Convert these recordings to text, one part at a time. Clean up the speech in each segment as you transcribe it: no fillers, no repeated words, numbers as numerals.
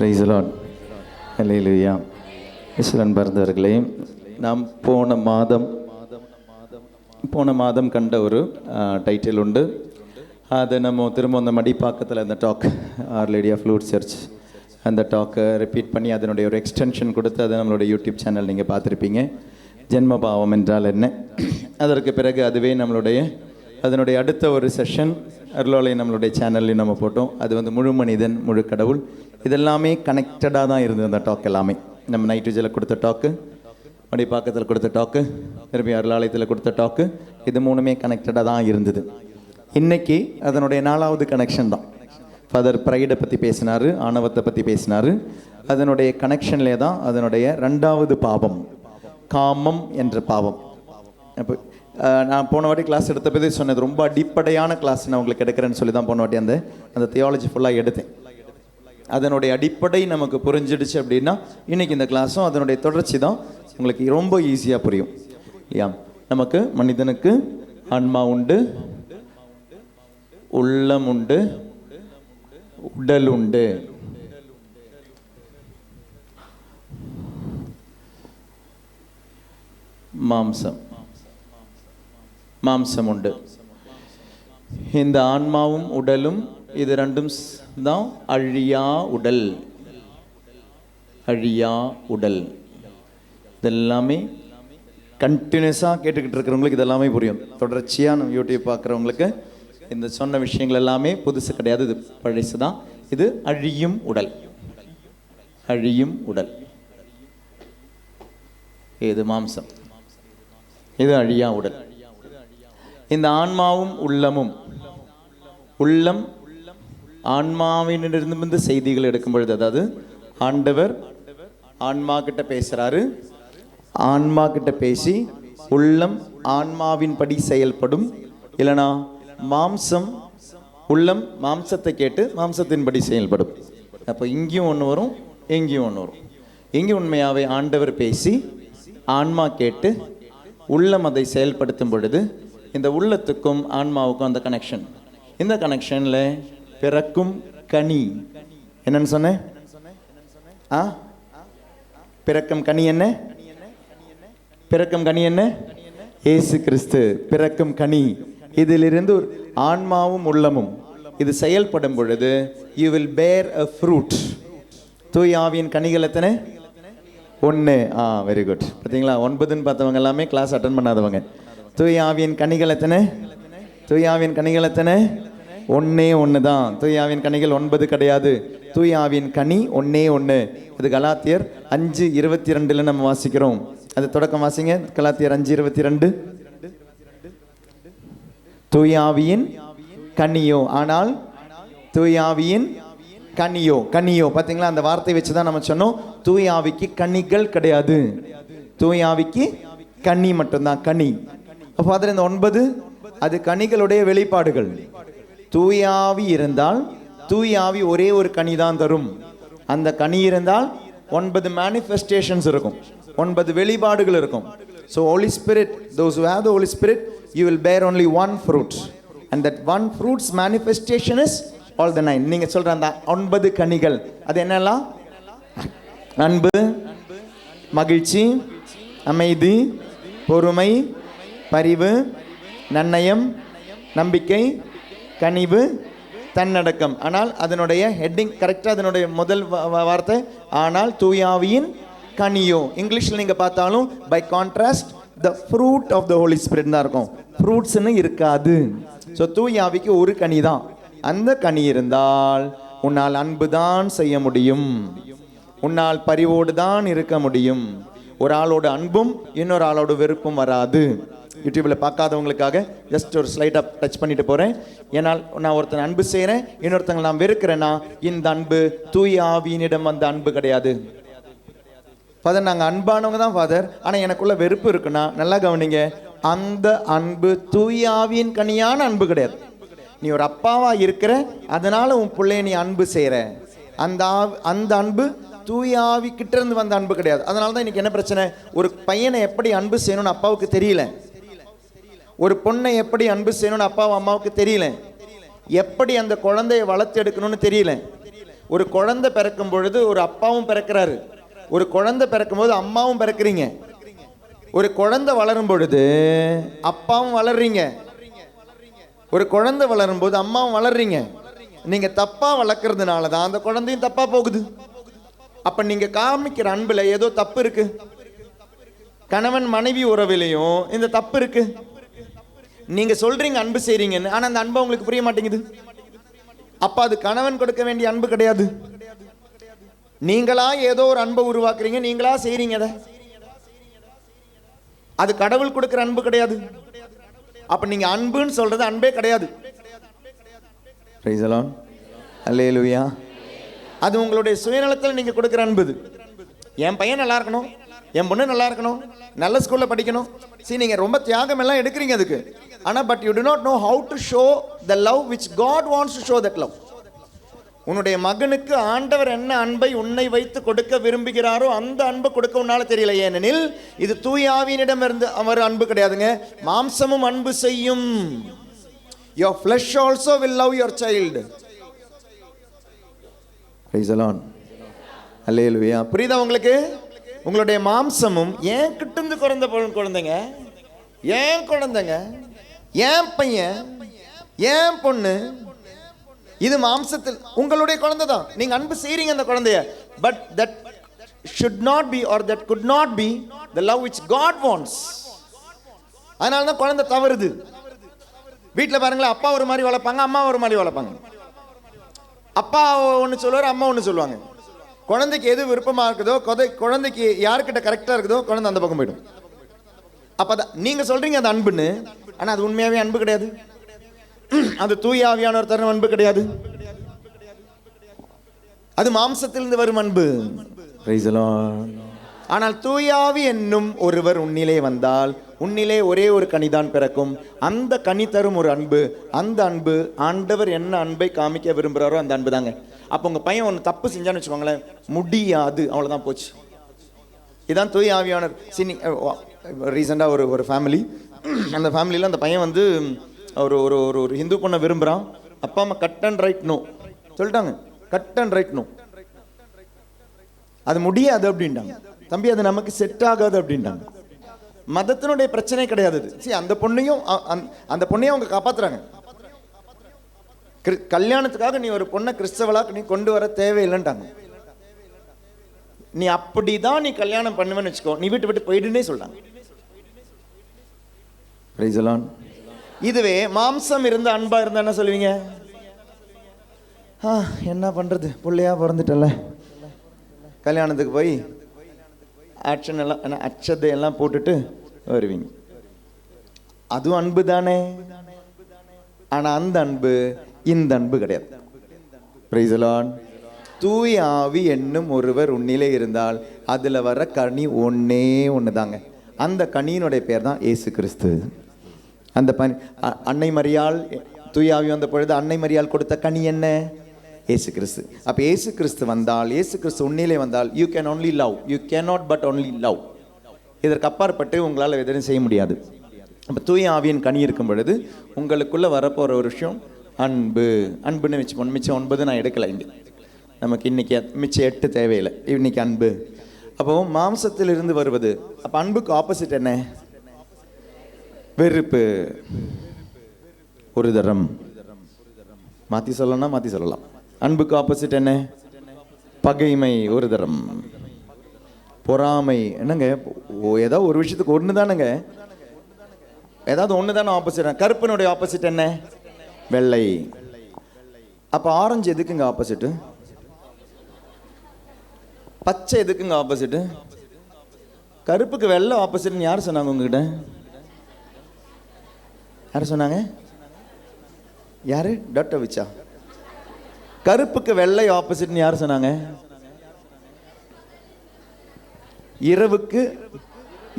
Price the lord. ஹல்லேலூயா. இஸ்ரவேல் பிறந்தவர்களே, நாம் போன மாதம் கண்ட ஒரு டைட்டில் உண்டு. அதை நம்ம திரும்ப அந்த மடிப்பாக்கத்தில் அந்த talk our Lady of Lourdes Church அந்த டாக்கை ரிப்பீட் பண்ணி அதனுடைய ஒரு எக்ஸ்டென்ஷன் கொடுத்து அதை நம்மளுடைய யூடியூப் சேனல் நீங்கள் பார்த்துருப்பீங்க. ஜென்ம பாவம் என்றால் என்ன. அதற்கு பிறகு அதுவே அதனுடைய அடுத்த ஒரு செஷன் அருளாலை நம்மளுடைய சேனல்லையும் நம்ம போட்டோம். அது முழு மனிதன் முழு கடவுள், இதெல்லாமே கனெக்டடாக தான் இருந்தது. அந்த டாக் எல்லாமே நம்ம நைட்ரஜனில் கொடுத்த டாக்கு, மடிப்பாக்கத்தில் கொடுத்த டாக்கு, திரும்பி அருளாலயத்தில் கொடுத்த டாக்கு, இது மூணுமே கனெக்டடாக தான் இருந்தது. இன்றைக்கி அதனுடைய 4வது கனெக்ஷன் தான். ஃபாதர் ப்ரைடை பற்றி பேசினார், ஆணவத்தை பற்றி பேசினார். அதனுடைய கனெக்ஷன்லே தான் அதனுடைய 2வது பாவம், காமம் என்ற பாவம். அப்போ நான் போன வாட்டி கிளாஸ் எடுத்த போதே சொன்னது, ரொம்ப அடிப்படையான கிளாஸ் நான் உங்களுக்கு எடுக்கிறேன்னு சொல்லி தான் போன வாட்டி அந்த தியாலஜி ஃபுல்லாக எடுத்தேன். அதனுடைய அடிப்படை நமக்கு புரிஞ்சிடுச்சு அப்படின்னா இன்றைக்கி இந்த கிளாஸும் அதனுடைய தொடர்ச்சி தான் உங்களுக்கு ரொம்ப ஈஸியாக புரியும் இல்லையா. நமக்கு மனிதனுக்கு ஆன்மா உண்டு, உள்ளம் உண்டு, உடல் உண்டு. மாம்சம் உண்டு. இந்த ஆன்மாவும் உடலும் இது ரெண்டும் தான் அழியா உடல். இதெல்லாமே கண்டினியூஸாக கேட்டுக்கிட்டு இருக்கிறவங்களுக்கு இதெல்லாமே புரியும். தொடர்ச்சியாக நம்ம யூடியூப் பார்க்குறவங்களுக்கு இந்த சொன்ன விஷயங்கள் எல்லாமே புதுசு கிடையாது, இது பழசு தான். இது அழியும் உடல். இது மாம்சம், இது அழியா உடல். இந்த ஆன்மாவும் உள்ளம் ஆன்மாவினிருந்து செய்திகள் எடுக்கும் பொழுது, அதாவது ஆண்டவர் ஆன்மா கிட்ட பேசுறாரு, ஆன்மா கிட்ட பேசி உள்ளம் ஆன்மாவின் படி செயல்படும். இல்லைனா உள்ளம் மாம்சத்தை கேட்டு மாம்சத்தின் படி செயல்படும். அப்போ இங்கேயும் ஒன்று வரும், எங்கேயும் ஒன்று வரும். இங்கே உண்மையாகவே ஆண்டவர் பேசி ஆன்மா கேட்டு உள்ளம் அதை செயல்படுத்தும் பொழுது இந்த உள்ளத்துக்கும் ஆன்மாவுக்கும் அந்த கனெக்ஷன். இந்த கனெக்ஷனில் பிறக்கும் கனி என்னன்னு சொன்னேன்? பிறக்கும் கனி என்ன? இயேசு கிறிஸ்து பிறக்கும் கனி. இதிலிருந்து ஆன்மாவும் உள்ளமும் இது செயல்படும் பொழுது you will bear a fruit. தூய ஆவியின் கனிகள் எத்தனை? 1. Very good. பார்த்தீங்களா, 9ன்னு பார்த்தவங்க எல்லாமே கிளாஸ் அட்டன் பண்ணாதவங்க. தூய ஆவியின் கனிகள் எத்தனை? 1 தான். தூய ஆவியின் கனிகள் 9 கிடையாது. தூய ஆவியின் கனி 1. இது கலாத்தியர் 5:22 நம்ம வாசிக்கிறோம். அது தொடக்கம் வாசிங்க. கலாத்தியர் 5:22. தூய ஆவியின் கனியோ, ஆனால் தூய ஆவியின் கனியோ. பார்த்தீங்களா, அந்த வார்த்தை வச்சு தான் நம்ம சொன்னோம். தூய ஆவிக்கு கனிகள் கிடையாது, தூய ஆவிக்கு கனி மட்டும்தான். கனி. அப்போ அதில் இந்த 9 அது கனிகளுடைய வெளிப்பாடுகள். தூய ஆவி இருந்தால் தூய ஆவி ஒரே ஒரு கனி தான் தரும். அந்த கனி இருந்தால் 9 மேனிஃபெஸ்டேஷன்ஸ் இருக்கும், 9 வெளிப்பாடுகள் இருக்கும். So Holy Spirit, those who have the Holy Spirit, you will bear only one fruit, and that one fruit's manifestation is all the 9. நீங்கள் சொல்கிற அந்த 9 கனிகள் அது என்னெல்லாம்? அன்பு, மகிழ்ச்சி, அமைதி, பொறுமை, பரிவு, நன்னயம், நம்பிக்கை, கனிவு, தன்னடக்கம். ஆனால் அதனுடைய ஹெட்டிங் கரெக்டாக, அதனுடைய முதல் வார்த்தை ஆனால் தூயாவியின் கனியோ. இங்கிலீஷில் நீங்கள் பார்த்தாலும் by contrast the fruit of the Holy Spirit தான் இருக்கும், ஃப்ரூட்ஸ்ன்னு இருக்காது. ஸோ தூயாவிக்கு ஒரு கனி தான். அந்த கனி இருந்தால் உன்னால் அன்பு தான் செய்ய முடியும், உன்னால் பரிவோடு தான் இருக்க முடியும். ஒரு ஆளோட அன்பும் இன்னொரு ஆளோட வெறுப்பும் வராது. யூடியூப்பில் பார்க்காதவங்களுக்காக ஜஸ்ட் ஒரு ஸ்லைடாக டச் பண்ணிட்டு போகிறேன். ஏன்னால் நான் ஒருத்தன் அன்பு செய்கிறேன், இன்னொருத்தங்க நான் வெறுக்கிறேன்னா இந்த அன்பு தூய ஆவியினிடம் அந்த அன்பு கிடையாது. ஃபாதர் நாங்கள் அன்பானவங்க தான் ஃபாதர், ஆனால் எனக்குள்ள வெறுப்பு இருக்குன்னா நல்லா கவனிங்க, அந்த அன்பு தூய ஆவியின் கனியான அன்பு கிடையாது. நீ ஒரு அப்பாவாக இருக்கிற, அதனால் உன் பிள்ளைய நீ அன்பு செய்கிற, அந்த அன்பு தூய ஆவி கிட்ட இருந்து வந்த அன்பு கிடையாது. அதனால தான் இன்னைக்கு என்ன பிரச்சனை? ஒரு பையனை எப்படி அன்பு செய்யணும்னு அப்பாவுக்கு தெரியல, ஒரு பொண்ணை எப்படி அன்பு செய்யணும்னு அப்பாவும் அம்மாவுக்கு தெரியல, எப்படி அந்த குழந்தையை வளர்த்து எடுக்கணும்னு தெரியல. ஒரு குழந்தை பிறக்கும் பொழுது ஒரு அப்பாவும் பிறக்கிறாரு, ஒரு குழந்தை பிறக்கும் போது அம்மாவும் பிறக்கிறீங்க, ஒரு குழந்தை வளரும் பொழுது அப்பாவும் வளர்றீங்க, ஒரு குழந்தை வளரும் போது அம்மாவும் வளர்றீங்க. நீங்க தப்பா வளர்க்கறதுனால தான் அந்த குழந்தையும் தப்பா போகுது. அப்ப நீங்க காமிக்கிற அன்புல ஏதோ தப்பு இருக்கு. கணவன் மனைவி உறவிலையும் இந்த தப்பு இருக்கு. நீங்க சொல்றீங்க அன்பு செய்றீங்கன்னு, ஆனா அந்த அன்பு உங்களுக்கு புரிய மாட்டேங்குது. அப்ப அது கணவன் கொடுக்க வேண்டிய அன்பு கிடையாது. நீங்களா ஏதோ ஒரு அன்பை உருவாக்குறீங்க, நீங்களா செய்றீங்க. அது கடவுள் கொடுக்கிற அன்பு கிடையாது. அப்ப நீங்க அன்புன்னு சொல்றது அன்பே கிடையாது. பிரைஸ் தி லார்ட், அல்லேலூயா. அது உங்களுடைய சுயநலத்தில் நீங்க கொடுக்கிற அன்பு. என் பையன் நல்லா இருக்கணும், என் பொண்ணு நல்லா இருக்கணும், நல்ல ஸ்கூல்ல படிக்கணும். நீங்க ரொம்ப தியாகம் எல்லாம் எடுக்கிறீங்க அதுக்கு. ஆனா but you to not know how to show the love which God wants to show that love. உன்னுடைய மகனுக்கு ஆண்டவர் என்ன அன்பை உன்னை வைத்து கொடுக்க விரும்புகிறாரோ அந்த அன்பை கொடுக்க உன்னால தெரியல. ஏனெனில் இது தூய ஆவியினிடமிருந்து அவர் அன்பு கிடையாதுங்க. மாம்சமும் அன்பு செய்யும். Your flesh also will love your child. Praise the Lord. அல்லேலூயா. புரியுதா உங்களுக்கு? உங்களுடைய மாம்சமும் ஏன் கிட்டந்து குழந்தைங்க, ஏன் குழந்தைங்க, ஏன் பையன், ஏன் பொண்ணு, இது மாம்சத்தில் உங்களுடைய குழந்தை தான். நீங்க அன்பு செய்றீங்க அந்த குழந்தைய. But that should not be or that could not be the love which God wants. அதனால தான் குழந்தை தவறுது. வீட்டில் பாருங்களேன், அப்பா ஒரு மாதிரி வளர்ப்பாங்க, அம்மா ஒரு மாதிரி வளர்ப்பாங்க. அப்பா ஒன்று சொல்லுவார், அம்மா ஒன்று சொல்லுவாங்க. குழந்தைக்கு எது விருப்பமாக இருக்குதோ, குழந்தைக்கு யாருக்கிட்ட கரெக்டாக இருக்குதோ குழந்தை அந்த பக்கம் போயிடும். அப்போதான் நீங்கள் சொல்கிறீங்க அது அன்புன்னு, ஆனால் அது உண்மையாகவே அன்பு கிடையாது. அது தூய ஆவியானவர் தரும் அன்பு கிடையாது. அது மாம்சத்திலிருந்து வரும் அன்பு. Price the Lord. ஆனால் தூயாவி என்னும் ஒருவர் உன்னிலே வந்தால் உன்னிலே ஒரே ஒரு கனிதான் பிறக்கும். அந்த கனி தரும் ஒரு அன்பு. அந்த அன்பு ஆண்டவர் என்ன அன்பை காமிக்க விரும்புகிறாரோ அந்த அன்பு தாங்க. அப்போ உங்கள் பையன் ஒன்று தப்பு செஞ்சான்னு வச்சுக்கோங்களேன், முடியாது, அவ்வளோதான், போச்சு. இதுதான் தூய ஆவியானவர். ரீசெண்டாக ஒரு ஃபேமிலி, அந்த ஃபேமிலியில் அந்த பையன் வந்து ஒரு ஒரு ஒரு ஹிந்து பொண்ணை விரும்புகிறான். அப்பா அம்மா கட் அண்ட் ரைட் நோ சொல்லிட்டாங்க. கட் அண்ட் ரைட் நோ, அது முடியாது அப்படின்ட்டாங்க. தம்பி அது நமக்கு செட் ஆகாது அப்படின்ட்டாங்க. மதத்தினுடைய பிரச்சனை கிடையாது. அந்த பொண்ணையும் அவங்க காப்பாத்துறாங்க. கல்யாணத்துக்காக நீ ஒரு பொண்ணை கிறிஸ்தவளாக நீ கொண்டு வர தேவையில்லைன்ட்டாங்க. நீ அப்படிதான் நீ கல்யாணம் பண்ணுவேன்னு வச்சுக்கோ, நீ விட்டு போயிடுன்னே சொல்றாங்க. Price the Lord. இதுவே மாம்சம் இருந்த அன்பா இருந்தா என்ன சொல்லுவீங்க? என்ன பண்றது, பிள்ளையா பிறந்துட்டல, கல்யாணத்துக்கு போய் ஆக்ஷன் எல்லாம் அச்சதையெல்லாம் போட்டுட்டு வருவீங்க. அதுவும் அன்பு தானே. ஆனா அந்த அன்பு இந்த அன்பு கிடையாது. Price the Lord. தூய ஆவி என்னும் ஒருவர் உன்னிலே இருந்தால் அதுல வர கனி ஒன்னே ஒண்ணுதாங்க. அந்த கனியினுடைய பேர் தான் இயேசு கிறிஸ்து. அந்த அன்னை மரியாள் தூய ஆவி வந்த பொழுது அன்னை மரியாள் கொடுத்த கனி என்ன? இயேசு கிறிஸ்து. அப்ப இயேசு கிறிஸ்து வந்தால், இயேசு கிறிஸ்து உன்னிலே வந்தால், you can only love, you cannot but only love. இதற்கு அப்பாற்பட்டு உங்களால் எதுவும் செய்ய முடியாது. அப்போ தூய ஆவியின் கனி இருக்கும் பொழுது உங்களுக்குள்ள வரப்போகிற ஒரு விஷயம் அன்பு. அன்புன்னு வச்சுப்போம். மிச்சம் 9 நான் எடுக்கலை இங்கே, நமக்கு இன்னைக்கு மிச்சம் 8 தேவையில்லை. இன்னைக்கு அன்பு. அப்போ மாம்சத்தில் இருந்து வருவது. அப்போ அன்புக்கு ஆப்போசிட் என்ன? வெறுப்பு. ஒரு தரம் மாற்றி சொல்லலாம், மாற்றி சொல்லலாம். அன்புக்கு ஆப்போசிட் என்ன? பகைமை. ஒரு தரம். பொறாமை. என்னங்க, ஏதாவது ஒரு விஷயத்துக்கு ஒன்று தானுங்க, ஏதாவது ஒன்று தானே ஆப்போசிட். கருப்பினுடைய ஆப்போசிட் என்ன? வெள்ளை. அப்போ ஆரஞ்சு எதுக்குங்க ஆப்போசிட்டு? பச்சை எதுக்குங்க ஆப்போசிட்டு? கருப்புக்கு வெள்ளை ஆப்போசிட்னு யார் சொன்னாங்க உங்ககிட்ட? யார் சொன்னாங்க? யாரு? டாக்டர் விச்சா. கருப்புக்கு வெள்ளை ஆப்போசிட்னு யார் சொன்னாங்க?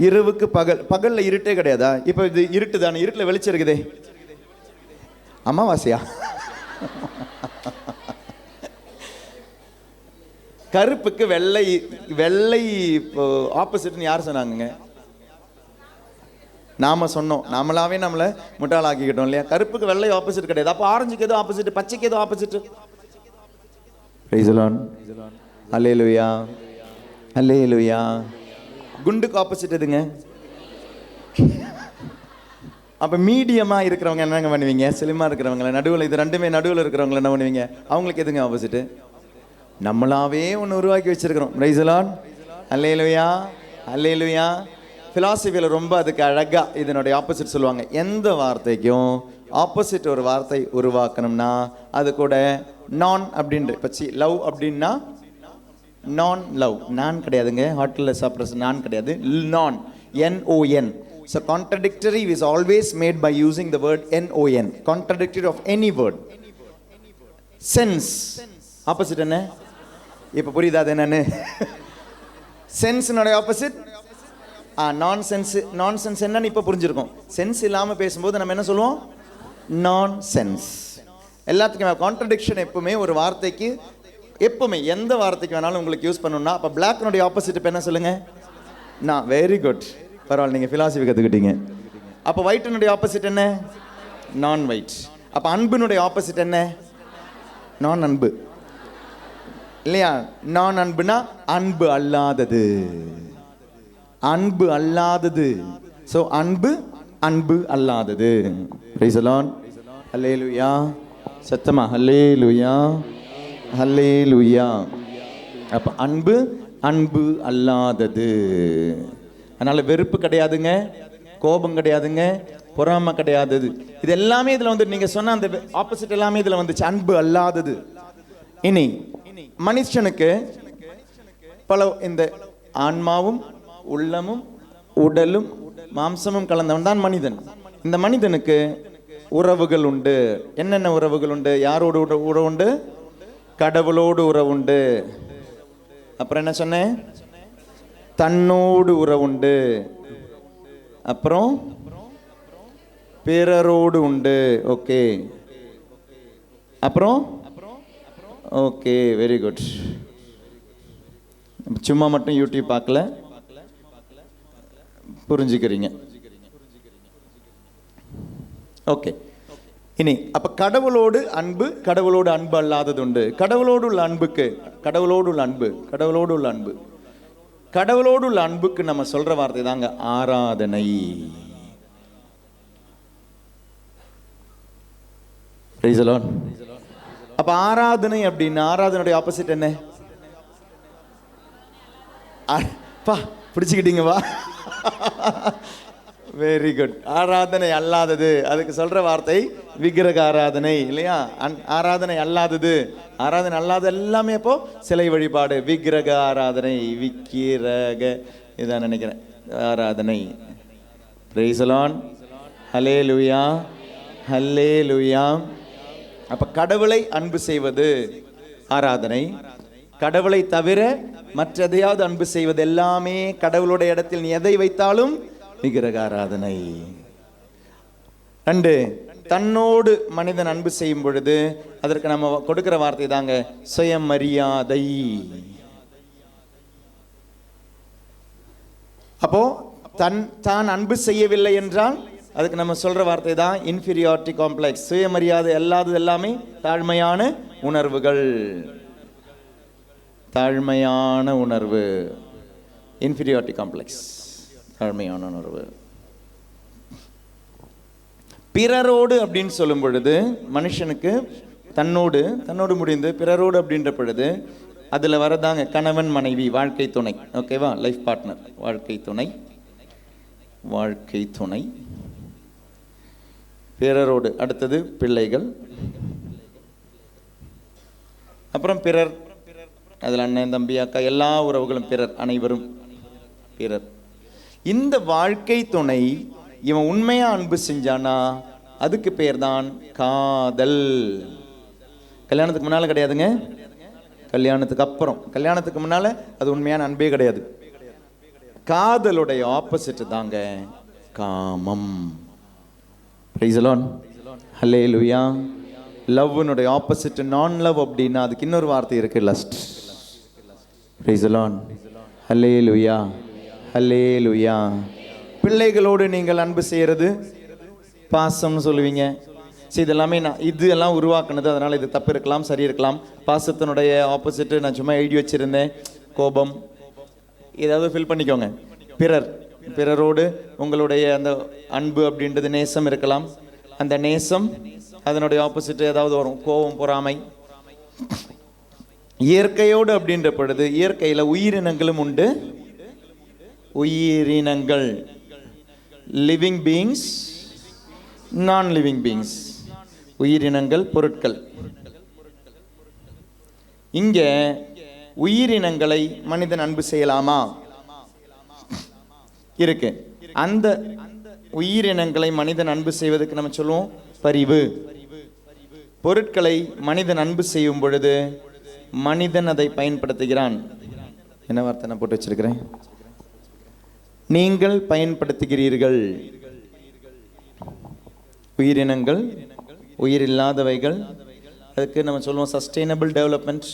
இரவுக்கு பகல். பகல்ல இருட்டே கிடையாதா? இப்ப இது இருட்டு தானே, இருட்டுல வெளிச்சம் இருக்குதே, அமாவாசையா? கருப்புக்கு வெள்ளை ஆப்போசிட்னு யார் சொன்னாங்க? நாம சொன்னோம். நாமளாவே நம்மளை முட்டாளாக்கிக்கிட்டோம் இல்லையா? கருப்புக்கு வெள்ளை ஆப்போசிட் கிடையாது. அப்போ ஆரஞ்சுக்கு எதுவும் ஆப்போசிட், பச்சைக்கு எதுவும் opposite? Praise the lord. Hallelujah, hallelujah. குண்டுக்கு ஆப்போசிட் எதுங்க? அப்போ மீடியமாக இருக்கிறவங்க என்னங்க பண்ணுவீங்க? ஸ்லிம்மாக இருக்கிறவங்கள, நடுவில், இது ரெண்டுமே நடுவில் இருக்கிறவங்கள என்ன பண்ணுவீங்க? அவங்களுக்கு எதுங்க ஆப்போசிட்டு? நம்மளாவே ஒன்று உருவாக்கி வச்சிருக்கிறோம். Price the lord. ஹல்லேலூயா, ஹல்லேலூயா. ஃபிலாசபியில் ரொம்ப அதுக்கு அழகாக இதனுடைய ஆப்போசிட் சொல்லுவாங்க. எந்த வார்த்தைக்கும் ஆப்போசிட் ஒரு வார்த்தை உருவாக்கணும்னா அது கூட நான் அப்படின்ற, இப்போ லவ் அப்படின்னா நான் லவ், நான் கிடையாதுங்க. ஹோட்டலில் சாப்பிட்ற நான் கிடையாது, நான், NON. So contradictory is always made by using the word NON. Contradictory of any word. Sense opposite என்ன? இப்போ புரியுதா அது என்னன்னு? சென்ஸ்னுடைய ஆப்போசிட் நான்சென்ஸ். நான்சென்ஸ் என்னன்னு இப்போ புரிஞ்சிருக்கும். சென்ஸ் இல்லாமல் பேசும்போது நம்ம என்ன சொல்லுவோம்? நான் சென்ஸ். எல்லாத்துக்குமே கான்ட்ரடிக்ஷன் எப்பவுமே ஒரு வார்த்தைக்கு, எப்பவுமே எந்த வார்த்தைக்கு வேணாலும் உங்களுக்கு யூஸ் பண்ணணும்னா, அப்போ பிளாக்னுடைய ஆப்போசிட் இப்போ என்ன சொல்லுங்க? நான். வெரி குட், பரவாயில்ல, நீங்கள் ஃபிலாசபி கற்றுக்கிட்டீங்க. அப்போ ஒயிட்டினுடைய ஆப்போசிட் என்ன? நான் ஒயிட். அப்போ அன்பினுடைய ஆப்போசிட் என்ன? நான் அன்பு, இல்லையா? நான் அன்புனா அன்பு அல்லாதது, அன்பு அல்லாதது. ஸோ அன்பு, அன்பு அல்லாதது. Praise the lord. ஹல்லேலூயா. சத்தமா ஹல்லேலூயா, ஹல்லேலூயா. அப்போ அன்பு, அன்பு அல்லாதது. அதனால் வெறுப்பு கிடையாதுங்க, கோபம் கிடையாதுங்க, பொறாமை கிடையாதது. இது எல்லாமே இதில் வந்து நீங்கள் சொன்ன அந்த ஆப்போசிட் எல்லாமே இதில் வந்துச்சு, அன்பு அல்லாதது. இனி மனுஷனுக்கு பல இந்த ஆன்மாவும் உள்ளமும் உடலும் மாம்சமும் கலந்தவன் தான் மனிதன். இந்த மனிதனுக்கு உறவுகள் உண்டு. என்னென்ன உறவுகள் உண்டு? யாரோடு உறவு உண்டு? கடவுளோடு உறவு உண்டு. அப்புறம் என்ன சொன்னேன்? தன்னோடு உறவு உண்டு. அப்புறம் பிறரோடு உண்டு. ஓகே. அப்புறம் ஓகே, வெரி குட். சும்மா மட்டும் யூடியூப் பார்க்கல, புரிஞ்சுக்கிறீங்க. ஓகே. இனி அப்ப கடவுளோடு அன்பு, கடவுளோடு அன்பு அல்லாதது உண்டு. கடவுளோடு உள்ள அன்புக்கு, கடவுளோடு உள்ள அன்பு, கடவுளோடு உள்ள அன்பு, கடவுளோடு உள்ள அன்புக்கு நம்ம சொல்ற வார்த்தை தாங்க ஆராதனை. Praise the Lord. அப்ப ஆராதனை அப்படின்னா, ஆராதனையுடைய ஆப்போசிட் என்ன? பா பிடிச்சுக்கிட்டீங்க வா. Very good. ஆராதனை அல்லாதது, அதுக்கு சொல்ற வார்த்தை விக்கிரக ஆராதனை, இல்லையா? ஆராதனை அல்லாதது, ஆராதனை அல்லாத எல்லாமே அப்போ சிலை வழிபாடு. விக்கிரக ஆராதனை, விக்கிரக இதான் நினைக்கிறேன் ஆராதனை. Praise the lord. Hallelujah, hallelujah. அப்ப கடவுளை அன்பு செய்வது ஆராதனை. கடவுளை தவிர மற்ற எதையாவது அன்பு செய்வது எல்லாமே கடவுளுடைய இடத்தில் நீ எதை வைத்தாலும் விக்கிரக ஆராதனை. 2, தன்னோடு மனிதன் அன்பு செய்யும் பொழுது அதற்கு நம்ம கொடுக்கிற வார்த்தை தாங்க சுயமரியாதை. அப்போ தான் அன்பு செய்யவில்லை என்றால் அதுக்கு நம்ம சொல்ற வார்த்தை தான் இன்ஃபீரியாரிட்டி காம்ப்ளெக்ஸ். சுயமரியாதை அல்லாதது எல்லாமே தாழ்மையான உணர்வுகள். தாழ்மையான உணர்வு, இன்ஃபீரியாரிட்டி காம்ப்ளெக்ஸ், தாழ்மையான உணர்வு. பிறரோடு அப்படின்னு சொல்லும் பொழுது மனுஷனுக்கு தன்னோடு முடிந்து பிறரோடு அப்படின்ற பொழுது அதில் வரதாங்க கணவன் மனைவி, வாழ்க்கை துணை. ஓகேவா? லைஃப் பார்ட்னர், வாழ்க்கை துணை, வாழ்க்கை துணை. பிறரோடு அடுத்தது பிள்ளைகள், அப்புறம் பிறர், அதில் அண்ணன் தம்பி அக்கா எல்லா உறவுகளும் பிறர், அனைவரும் பிறர். இந்த வாழ்க்கை துணை இவன் உண்மையா அன்பு செஞ்சானா அதுக்கு பேர் தான் காதல். கல்யாணத்துக்கு முன்னால கிடையாதுங்க, கல்யாணத்துக்கு அப்புறம். கல்யாணத்துக்கு முன்னால அது உண்மையான அன்பே கிடையாது. காதலுடைய ஆப்போசிட் தாங்க காமம். Praise the lord. ஹல்லேலூயா. லவ்னுடைய ஆப்போசிட் நான் லவ் அப்படின்னா அதுக்கு இன்னொரு வார்த்தை இருக்கு, lust. Praise the lord. Hallelujah, hallelujah. பிள்ளைகளோடு நீங்கள் அன்பு செய்யறது பாசம்னு சொல்லுவீங்க. சரி இதெல்லாமே நான் இது எல்லாம் உருவாக்குனது, அதனால் இது தப்பு இருக்கலாம், சரி இருக்கலாம். பாசத்தினுடைய ஆப்போசிட்டு நான் சும்மா எழுதி வச்சுருந்தேன், கோபம். ஏதாவது ஃபில் பண்ணிக்கோங்க. பிறரோடு உங்களுடைய அந்த அன்பு அப்படின்றது நேசம் இருக்கலாம். அந்த நேசம் அதனுடைய ஆப்போசிட் ஏதாவது வரும், கோபம், பொறாமை. இயற்கையோடு அப்படின்ற பொழுது இயற்கையில் உயிரினங்களும் உண்டு. உயிரினங்கள், லிவிங் பீயிங்ஸ், நான் லிவிங் பீயிங்ஸ். உயிரினங்கள், பொருட்கள். இங்க உயிரினங்களை மனிதன் அன்பு செய்யலாமா? இருக்கு. அந்த உயிரினங்களை மனிதன் அன்பு செய்வதற்கு நம்ம சொல்லுவோம் பரிவு. பொருட்களை மனிதன் அன்பு செய்யும் பொழுது மனிதன் அதை பயன்படுத்துகிறான். என்ன வார்த்தை நான் போட்டு வச்சிருக்கிறேன்? நீங்கள் பயன்படுத்துகிறீர்கள். உயிரினங்கள், உயிரில்லாதவைகள், அதுக்கு நம்ம சொல்லுவோம் சஸ்டைனபிள் டெவலப்மெண்ட்.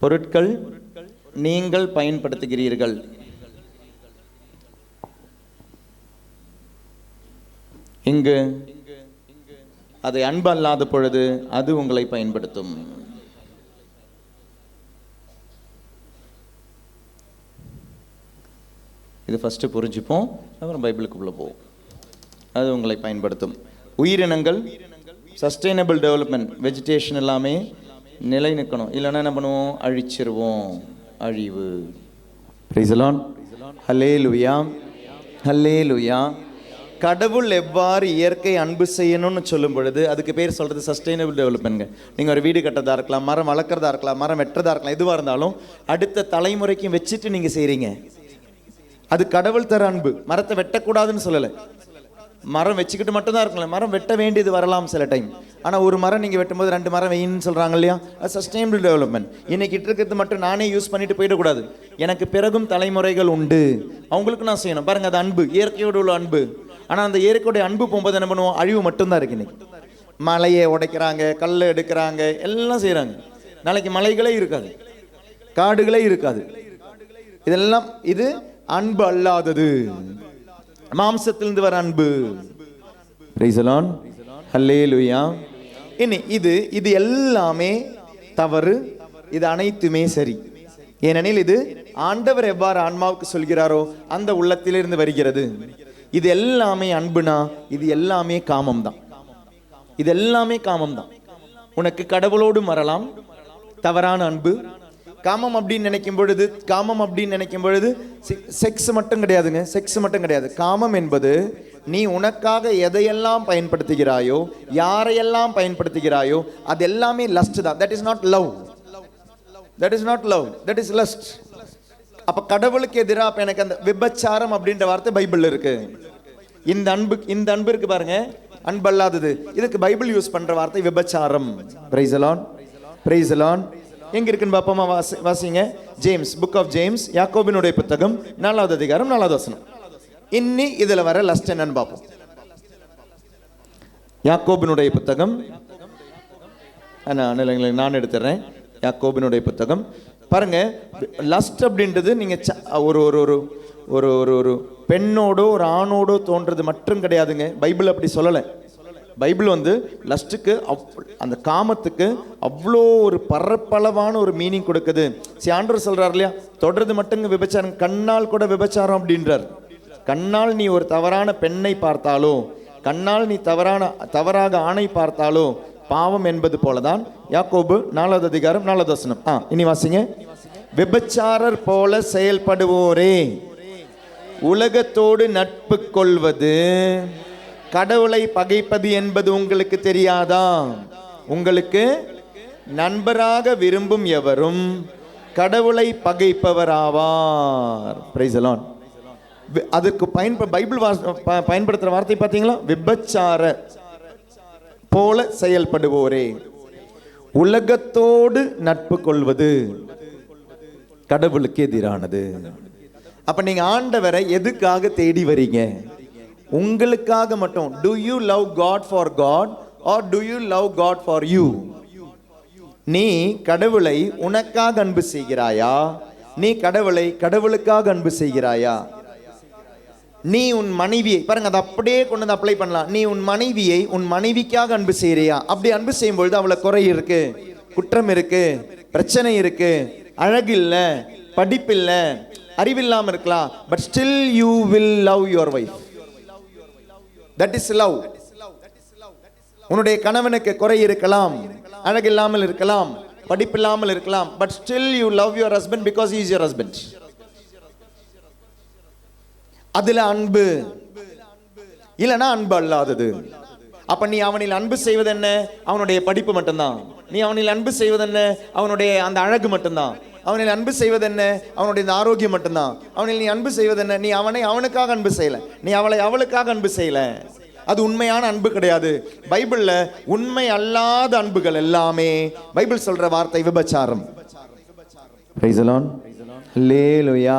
பொருட்கள் நீங்கள் பயன்படுத்துகிறீர்கள். இங்கு அதை அன்பு அல்லாத பொழுது அது உங்களை பயன்படுத்தும். இது ஃபர்ஸ்ட் புரிஞ்சுப்போம், அப்புறம் பைபிளுக்குள்ள போவோம். அது உங்களை பயன்படுத்தும். உயிரினங்கள், சஸ்டைனபிள் டெவலப்மெண்ட், வெஜிடேஷன் எல்லாமே நிலை நிற்கணும். இல்லைன்னா என்ன பண்ணுவோம்? அழிச்சிருவோம். அழிவு. Praise the lord. Hallelujah, hallelujah. கடவுள் எவ்வாறு இயற்கை அன்பு செய்யணும்னு சொல்லும் பொழுது அதுக்கு பேர் சொல்றது சஸ்டைனபிள் டெவலப்மெண்ட்ங்க. நீங்கள் ஒரு வீடு கட்டுறதா இருக்கலாம், மரம் வளர்க்குறதா இருக்கலாம், மரம் வெட்டுறதா இருக்கலாம், எதுவாக இருந்தாலும் அடுத்த தலைமுறைக்கும் வச்சுட்டு நீங்கள் செய்கிறீங்க. அது கடவுள் தர அன்பு. மரத்தை வெட்டக்கூடாதுன்னு சொல்லலை, மரம் வச்சுக்கிட்டு மட்டும் தான் இருக்கலாம். மரம் வெட்ட வேண்டியது வரலாம் சில டைம். ஆனால் ஒரு மரம் நீங்கள் வெட்டும்போது 2 மரம் வெயின்னு சொல்கிறாங்க இல்லையா? அது சஸ்டைனபிள் டெவலப்மெண்ட். இன்னைக்கு இருக்கிறது மட்டும் நானே யூஸ் பண்ணிட்டு போயிடக்கூடாது. எனக்கு பிறகும் தலைமுறைகள் உண்டு, அவங்களுக்கு நான் செய்யணும். பாருங்கள், அது அன்பு, இயற்கையோடு உள்ள அன்பு. ஆனால் அந்த இயற்கையோடைய அன்பு போகும்போது என்ன பண்ணுவோம்? அழிவு மட்டும்தான் இருக்கு. இன்னைக்கு மலையை உடைக்கிறாங்க, கல்லை எடுக்கிறாங்க, எல்லாம் செய்கிறாங்க. நாளைக்கு மலைகளே இருக்காது, காடுகளே இருக்காது. இதெல்லாம் இது அன்பு அல்லாதது, மாம்சத்திலிருந்து வர அன்பு. பிரைஸ் தி லார்ட், ஹல்லேலூயா. இனி இது எல்லாமே தவறு, இது அனைத்துமே சரி. ஏனெனில் இது ஆண்டவர் எவ்வாறு ஆன்மாவுக்கு சொல்கிறாரோ அந்த உள்ளத்திலிருந்து வருகிறது. இது எல்லாமே அன்புனா இது எல்லாமே காமம் தான். இது எல்லாமே காமம் தான். உனக்கு கடவுளோடு வரலாம் தவறான அன்பு. காமம் அப்படின்னு நினைக்கும் பொழுது செக்ஸ் மட்டும் கிடையாதுங்க. செக்ஸ் மட்டும் கிடையாது. காமம் என்பது நீ உனக்காக எதையெல்லாம் பயன்படுத்துகிறாயோ, யாரையெல்லாம் பயன்படுத்துகிறாயோ, அது எல்லாமே லஸ்ட் தான். That is not love. That is not love, that is lost. அப்ப கடவுளுக்கு எதிராக அப்ப எனக்கு அந்த விபச்சாரம் அப்படின்ற வார்த்தை பைபிள்ல இருக்கு. இந்த அன்பு இருக்கு பாருங்க, அன்பு அல்லாதது. இதுக்கு பைபிள் யூஸ் பண்ற வார்த்தை விபச்சாரம். Praise the lord, praise the Lord. எங்க இருக்குன்னு பாப்போமா? வாசிங்க. ஜேம்ஸ், புக் ஆஃப் ஜேம்ஸ், யாக்கோபினுடைய புத்தகம் 4வது அதிகாரம் 4வது வசனம். இன்னி இதுல வர லஸ்ட் என்னன்னு பார்ப்போம். யாக்கோபினுடைய புத்தகம், நான் எடுத்துறேன். யாக்கோபினுடைய புத்தகம் பாருங்க. லஸ்ட் அப்படின்றது நீங்க ஒரு ஒரு ஒரு ஒரு ஒரு ஒரு பெண்ணோடோ ஒரு ஆணோடோ தோன்றது மட்டும் கிடையாதுங்க. பைபிள் அப்படி சொல்லலை. பைபிள் லஸ்ட்டுக்கு அந்த காமத்துக்கு அவ்வளோ ஒரு பரப்பளவான ஒரு மீனிங் கொடுக்குது. ஆண்டவர் சொல்றார் இல்லையா, தொடர்றது மட்டும் விபச்சாரம், கண்ணால் கூட விபச்சாரம் அப்படின்றார். கண்ணால் நீ ஒரு தவறான பெண்ணை பார்த்தாலோ, கண்ணால் நீ தவறாக ஆணை பார்த்தாலோ பாவம் என்பது போலதான். யாக்கோபு 4வது அதிகாரம் 4வது வசனம். இனி வாசிங்க. விபச்சாரர் போல செயல்படுவோரே, உலகத்தோடு நட்பு கொள்வது கடவுளை பகைப்பது என்பது உங்களுக்கு தெரியாதா? உங்களுக்கு நண்பராக விரும்பும் எவரும் கடவுளை பகைப்பவராவார். Praise the lord. அதுக்கு பைபிள் பயன்படுத்துற வார்த்தை பார்த்தீங்களா? விபச்சார போல செயல்படுவோரே, உலகத்தோடு நட்பு கொள்வது கடவுளுக்கு எதிரானது. அப்ப நீங்க ஆண்டவரை எதுக்காக தேடி வரீங்க? உங்களுக்காக மட்டும். Do you love God for God or do you love God for you? நீ கடவுளை உனக்காக அன்பு செய்கிறாயா? நீ கடவுளை கடவுளுக்காக அன்பு செய்கிறாயா? நீ உன் மனைவியை பாருங்க, அதை அப்படியே கொண்டு வந்து அப்ளை பண்ணலாம். நீ உன் மனைவியை உன் மனைவிக்காக அன்பு செய்யறியா? அப்படி அன்பு செய்யும் பொழுது அவளை குறை இருக்கு, குற்றம் இருக்கு, பிரச்சனை இருக்கு, அழகு இல்ல, படிப்பு இல்ல, அறிவில்லாம இருக்கலாம், but still you will love your wife. That is love. உன்னுடைய கணவனுக்கு குறை இருக்கலாம், அழகு இல்லாமல் இருக்கலாம், படிப்பு இல்லாமல் இருக்கலாம், but still you love your husband because he is your husband. அதுல அன்பு இல்லைன்னா அன்பு அல்லாதது. அப்ப நீ அவனில் அன்பு செய்வது என்ன? அவனுடைய படிப்பு மட்டும்தான். நீ அவனில் அன்பு செய்வது என்ன? அவனுடைய அந்த அழகு மட்டும்தான். அவனில் அன்பு செய்வது என்ன? அவனுடைய இந்த ஆரோக்கியம் மட்டும்தான். அவனில் நீ அன்பு செய்வது என்ன? நீ அவனை அவனுக்காக அன்பு செய்யல, நீ அவளை அவளுக்காக அன்பு செய்யல. அது உண்மையான அன்பு கிடையாது. பைபிள்ல உண்மை அல்லாத அன்புகள் எல்லாமே பைபிள் சொல்ற வார்த்தை விபச்சாரம். Praise the lord. Hallelujah,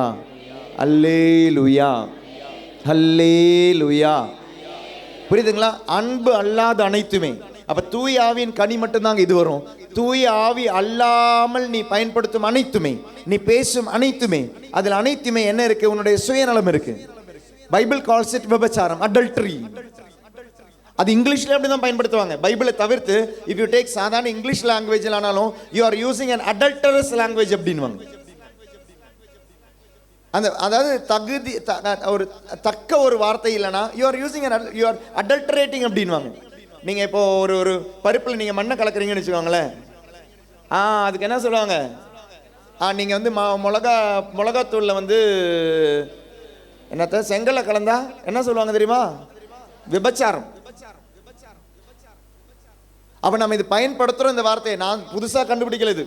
hallelujah, hallelujah. புரியுதுங்களா? அன்பு அல்லாத அனைத்துமே. அப்ப தூய ஆவியின் கனி மட்டும்தாங்க இது வரும். தூய ஆவி அல்லாமல் நீ பயன்படுத்தும் அனைத்துமே, நீ பேசும் அனைத்துமே, அதில் அனைத்துமே என்ன இருக்கு? உன்னுடைய சுயநலம் இருக்கு. பைபிள் கால்ஸ் இட் விபச்சாரம், அடல்டரி. அது இங்கிலீஷ்ல அப்படி தான் பயன்படுத்துவாங்க. பைபிளை தவிர்த்து இஃப் யூ டேக் சாதாரண இங்கிலீஷ் லாங்குவேஜ்ல ஆனாலும் you are using an adulterous language அப்படின்வாங்க. அந்த அதாவது தகுதி ஒரு தக்க ஒரு வார்த்தை இல்லைன்னா you are using you are adulterating அப்படின்வாங்க. நீங்க இப்போ ஒரு பருப்பில் நீங்க மண்ணை கலக்குறீங்கன்னு வச்சுக்கோங்களேன், அதுக்கு என்ன சொல்லுவாங்க? நீங்க வந்து மிளகாத்தூள்ல வந்து என்னத்த செங்கல்ல கலந்தா என்ன சொல்லுவாங்க தெரியுமா? விபச்சாரம். அப்ப நம்ம இது பயன்படுத்துறோம் இந்த வார்த்தையை. நான் புதுசா கண்டுபிடிக்கல, இது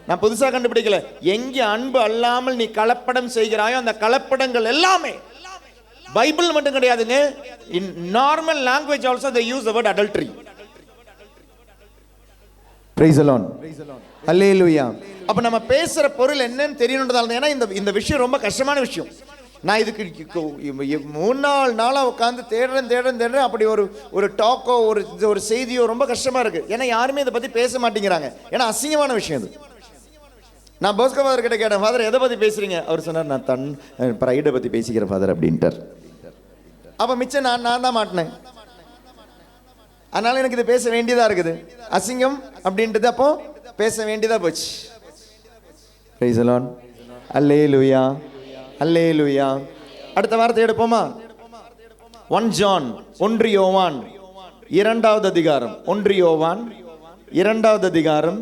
நான் புதுசா கண்டுபிடிக்கல. எங்க அன்பு அல்லாமல் நீ கலப்படம் செய்கிறாயோ அந்த கலப்படங்கள் எல்லாமே பைபிள் மட்டும் கிடையாதுங்க. இன் normal language also they use the word adultery. Praise the Lord. Hallelujah. அப்ப நம்ம பேசுற பொருள் என்னன்னு தெரியணும்ன்றதால, ஏன்னா இந்த விஷயம் ரொம்ப கஷ்டமான விஷயம். நான் இதுக்கு 3-4 நாளா உட்காந்து தேடுறேன். அப்படி ஒரு டாக்கோ ஒரு செய்தியோ ரொம்ப கஷ்டமா இருக்கு. ஏன்னா யாருமே இதை பத்தி பேச மாட்டேங்கிறாங்க. ஏன்னா அசிங்கமான விஷயம் இது. நான் போஸ்கோ ஃபாதர் கிட்ட கேட்டேன், ஃபாதர் எதை பத்தி பேசுறீங்க? அவர் சொன்னார், நான் ப்ரைடை பத்தி பேசிக்கிறேன் ஃபாதர் அப்படின்ட்டார். அப்ப மிச்சம் நான் தான் மாட்டினேன். அதனால எனக்கு இது பேச வேண்டியதா இருக்குது. அசிங்கம் அப்படின்றது அப்போ பேச வேண்டியதா போச்சு. Praise the Lord. Hallelujah. Hallelujah. அடுத்த வார்த்தை எடுப்போமா? 1 ஜான் 1 யோவான் 2வது அதிகாரம். 1 யோவான் 2வது அதிகாரம்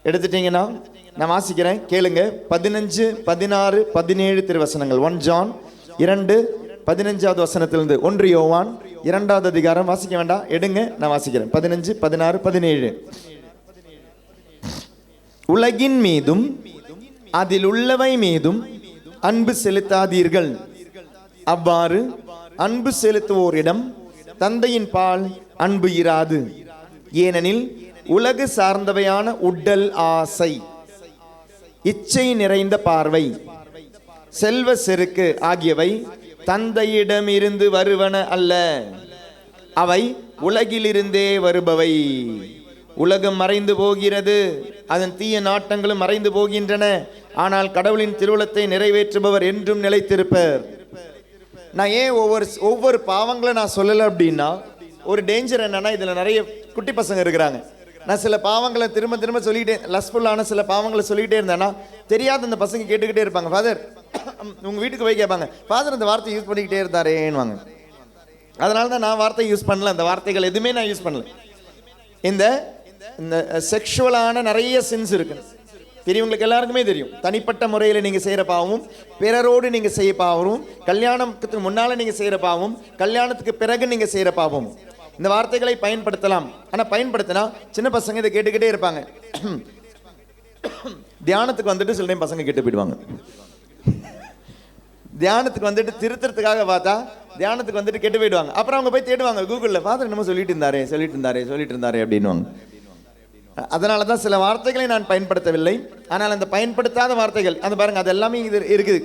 எடுத்துட்டீங்கன்னா நான் வாசிக்கிறேன், கேளுங்க. 15, 16, 17 திருவசனங்கள். 1 ஜான் 2 15வது வசனத்திலிருந்து 1 யோவான் 2வது அதிகாரம். வாசிக்க வேண்டாம், எடுங்க, நான் வாசிக்கிறேன். 15, 16, 17. உலகின் மீதும் அதில் உள்ளவை மீதும் அன்பு செலுத்தாதீர்கள். அவ்வாறு அன்பு செலுத்துவோரிடம் தந்தையின் பால் அன்பு இராது. ஏனெனில் உலகு சார்ந்தவையான உடல் ஆசை, இச்சை நிறைந்த பார்வை, செல்வ செருக்கு ஆகியவை தந்தையிடமிருந்து வருவன அல்ல, அவை உலகிலிருந்தே வருபவை. உலகம் மறைந்து போகிறது, அதன் தீய நாட்டங்களும் மறைந்து போகின்றன. ஆனால் கடவுளின் திருவுளத்தை நிறைவேற்றுபவர் என்றும் நிலைத்திருப்பர். நான் ஏன் ஒவ்வொரு பாவங்களை நான் சொல்லலை அப்படின்னா, ஒரு டேஞ்சர் என்னன்னா, இதுல நிறைய குட்டி பசங்க இருக்கிறாங்க. நான் சில பாவங்களை திரும்ப சொல்லிக்கிட்டே, லஸ்ஃபுல்லான சில பாவங்களை சொல்லிக்கிட்டே இருந்தேன்னா தெரியாத அந்த பசங்க கேட்டுக்கிட்டே இருப்பாங்க. ஃபாதர், உங்க வீட்டுக்கு போய் கேட்பாங்க, ஃபாதர் இந்த வார்த்தை யூஸ் பண்ணிக்கிட்டே இருந்தாரேன்னுவாங்க. அதனால தான் நான் வார்த்தை யூஸ் பண்ணல, அந்த வார்த்தைகள் எதுவுமே நான் யூஸ் பண்ணல. இந்த செக்ஷுவலான நிறைய சின்ஸ் இருக்கு, பெரியவங்களுக்கு எல்லாருக்குமே தெரியும். தனிப்பட்ட முறையில் நீங்க செய்யற பாவமும், பிறரோடு நீங்க செய்ய பாவமும், கல்யாணத்துக்கு முன்னால நீங்க செய்யற பாவமும், கல்யாணத்துக்கு பிறகு நீங்க செய்யற பாவமும். இந்த வார்த்தைகளை பயன்படுத்தலாம். ஆனா பயன்படுத்தினா சின்ன பசங்க இதை கேட்டுக்கிட்டே இருப்பாங்க. தியானத்துக்கு வந்துட்டு சில டைம் பசங்க கெட்டு போயிடுவாங்க. தியானத்துக்கு வந்துட்டு திருத்தறதுக்காக பார்த்தா தியானத்துக்கு வந்துட்டு கெட்டு போயிடுவாங்க. அப்புறம் அவங்க போய் தேடுவாங்க கூகுள்ல, ஃபாதர் என்னமோ சொல்லிட்டு இருந்தாரே அப்படின்னுவாங்க. அதனால தான் சில வார்த்தைகளை நான் பயன்படுத்தவில்லை. ஆனால் அந்த பயன்படுத்தாத வார்த்தைகள் அந்த பாருங்க, அது எல்லாமே இது இருக்குது.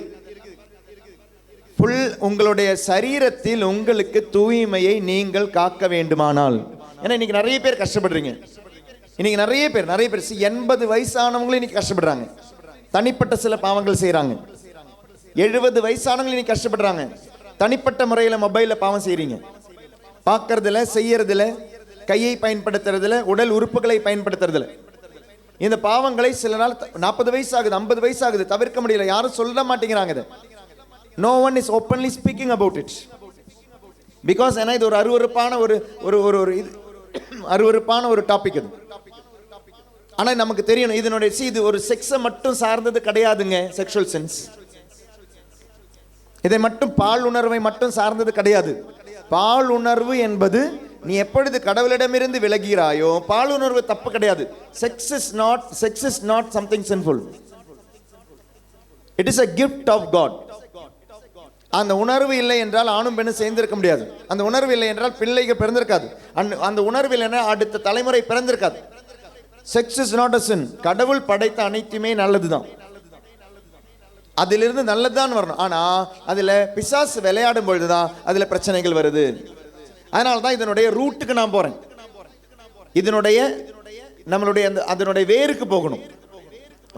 புல் உங்களுடைய சரீரத்தில் உங்களுக்கு தூய்மையை நீங்கள் காக்க வேண்டுமானால், ஏன்னா இன்னைக்கு நிறைய பேர் கஷ்டப்படுறீங்க. இன்னைக்கு நிறைய பேர் 80 வயசானவங்களும் இன்னைக்கு கஷ்டப்படுறாங்க. தனிப்பட்ட சில பாவங்கள் செய்யறாங்க. 70 வயசானவங்க நீ கஷ்டப்படுறாங்க. தனிப்பட்ட முறையில் மொபைலில் பாவம் செய்கிறீங்க, பார்க்கறதுல, செய்யறதுல, கையை பயன்படுத்துறதுல, உடல் உறுப்புகளை பயன்படுத்துறதுல. இந்த பாவங்களை சில நாள் 40 வயசு ஆகுது, 50 வயசு ஆகுது, தவிர்க்க முடியல. யாரும் சொல்ல மாட்டேங்கிறாங்க. No one is openly speaking about it. Because ஏன்னா இது ஒரு அருவருப்பான ஒரு டாபிக் இது. ஆனா நமக்கு தெரியணும் இதனுடைய இது ஒரு செக்ஸை மட்டும் சார்ந்தது கிடையாதுங்க. செக்ஷுவல் சென்ஸ் இதை மட்டும் பால் உணர்வை மட்டும் சார்ந்தது கிடையாது. பால் உணர்வு என்பது நீ எப்பொழுது கடவுளிடமிருந்து விலகிறாயோ, பால் உணர்வு தப்பு கிடையாது. Sex is not something sinful. It is a gift of God. அந்த உணர்வு இல்லை என்றால் ஆணும் பெண்ணும் சேர்ந்திருக்க முடியாது. அந்த உணர்வு இல்லை என்றால் பிள்ளைகள் பிறந்திருக்காது. அந்த உணர்வு இல்லைன்னா அடுத்த தலைமுறை பிறந்திருக்காது. Sex is not a sin. கடவுள் படைத்த அனைத்துமே நல்லதுதான், அதிலிருந்து நல்லதுதான் வரணும். ஆனா அதுல பிசாசு விளையாடும் பொழுதுதான் அதுல பிரச்சனைகள் வருது. அதனாலதான் இதனுடைய ரூட்டுக்கு நான் போறேன். இதனுடைய அதனுடைய வேருக்கு போகணும்.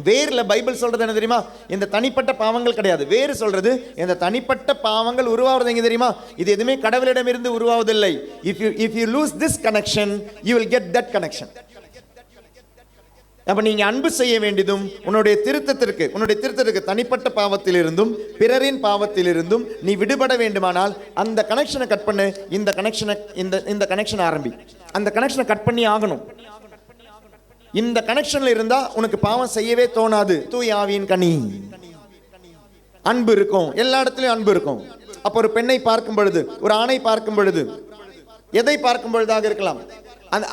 வேர்ல பைபிள் சொல்றது என்ன தெரியுமா? இந்த தனிப்பட்ட பாவங்கள் கிடையாது. வேறு சொல்றது இந்த தனிப்பட்ட பாவங்கள் உருவாவது எங்க தெரியுமா? இது எதுவுமே கடவுளிடம் இருந்து உருவாவதில்லை. if you lose this connection you will get that connection. அப்ப நீங்க அன்பு செய்ய வேண்டியதும் உன்னுடைய திருத்தத்திற்கு தனிப்பட்ட பாவத்திலிருந்தும் பிறரின் பாவத்திலிருந்தும் நீ விடுபட வேண்டுமானால் அந்த கனெக்ஷனை கட் பண்ணு. இந்த கனெக்ஷன் ஆரம்பி. அந்த கனெக்ஷனை கட் பண்ணி ஆகணும். இந்த கனெக்ஷன்ல இருந்தா உனக்கு பாவம் செய்யவே தோணாது. தூய ஆவியின் கனி அன்பு இருக்கும். எல்லா இடத்துலயும் அன்பு இருக்கும். அப்ப ஒரு பெண்ணை பார்க்கும் பொழுது, ஒரு ஆணை பார்க்கும் பொழுது, எதை பார்க்கும் பொழுதாக இருக்கலாம்,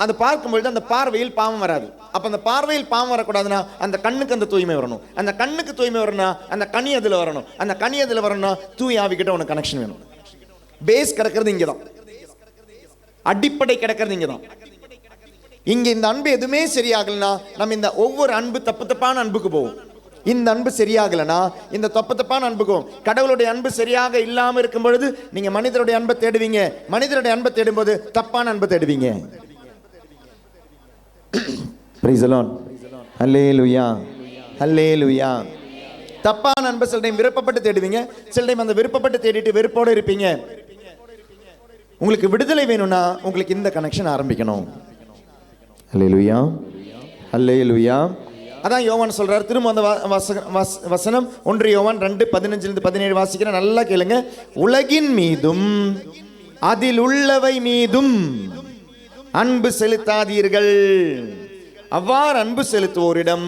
அது பார்க்கும் பொழுது அந்த பார்வையில் பாவம் வராது. அப்ப அந்த பார்வையில் பாவம் வரக்கூடாதுன்னா அந்த கண்ணுக்கு அந்த தூய்மை வரணும். அந்த கண்ணுக்கு தூய்மை வரணும்னா அந்த கனி அதுல வரணும். அந்த கனி அதுல வரணும்னா தூய ஆவிக்கிட்ட உனக்கு கனெக்ஷன் வேணும். பேஸ் கிடக்கிறது இங்கதான், அடிப்படை கிடக்கிறது இங்கதான். இங்க இந்த அன்பு எதுவுமே சரியாகலனா நம்ம இந்த ஒவ்வொரு அன்பு தப்பான அன்புக்கு போவோம். இந்த அன்பு சரியாகலனா இந்த தப்பான அன்புக்கும். கடவுளுடைய அன்பு சரியாக இல்லாம இருக்கும் பொழுது நீங்க மனிதருடைய அன்பை தேடுவீங்க. மனிதருடைய அன்பை தேடும்போது தப்பான அன்பை தேடுவீங்க. Praise the Lord. Hallelujah. Hallelujah. தப்பான அன்பை சில டைம் விருப்பப்பட்டு தேடுவீங்க, சில டைம் அந்த விருப்பப்பட்டு தேடிட்டு வெறுப்போடு இருப்பீங்க. உங்களுக்கு விடுதலை வேணும்னா உங்களுக்கு இந்த கனெக்ஷன் ஆரம்பிக்கணும். Hallelujah. Hallelujah. அதான் யோவான் சொல்றாரு. திரும்ப அந்த வசனம் 1 யோவான் 2:15-17 வாசிக்கிற நல்லா கேளுங்க. உலகின் மீதும் அதில் உள்ளவை மீதும் அன்பு செலுத்தாதீர்கள். அவ்வாறு அன்பு செலுத்துவோரிடம்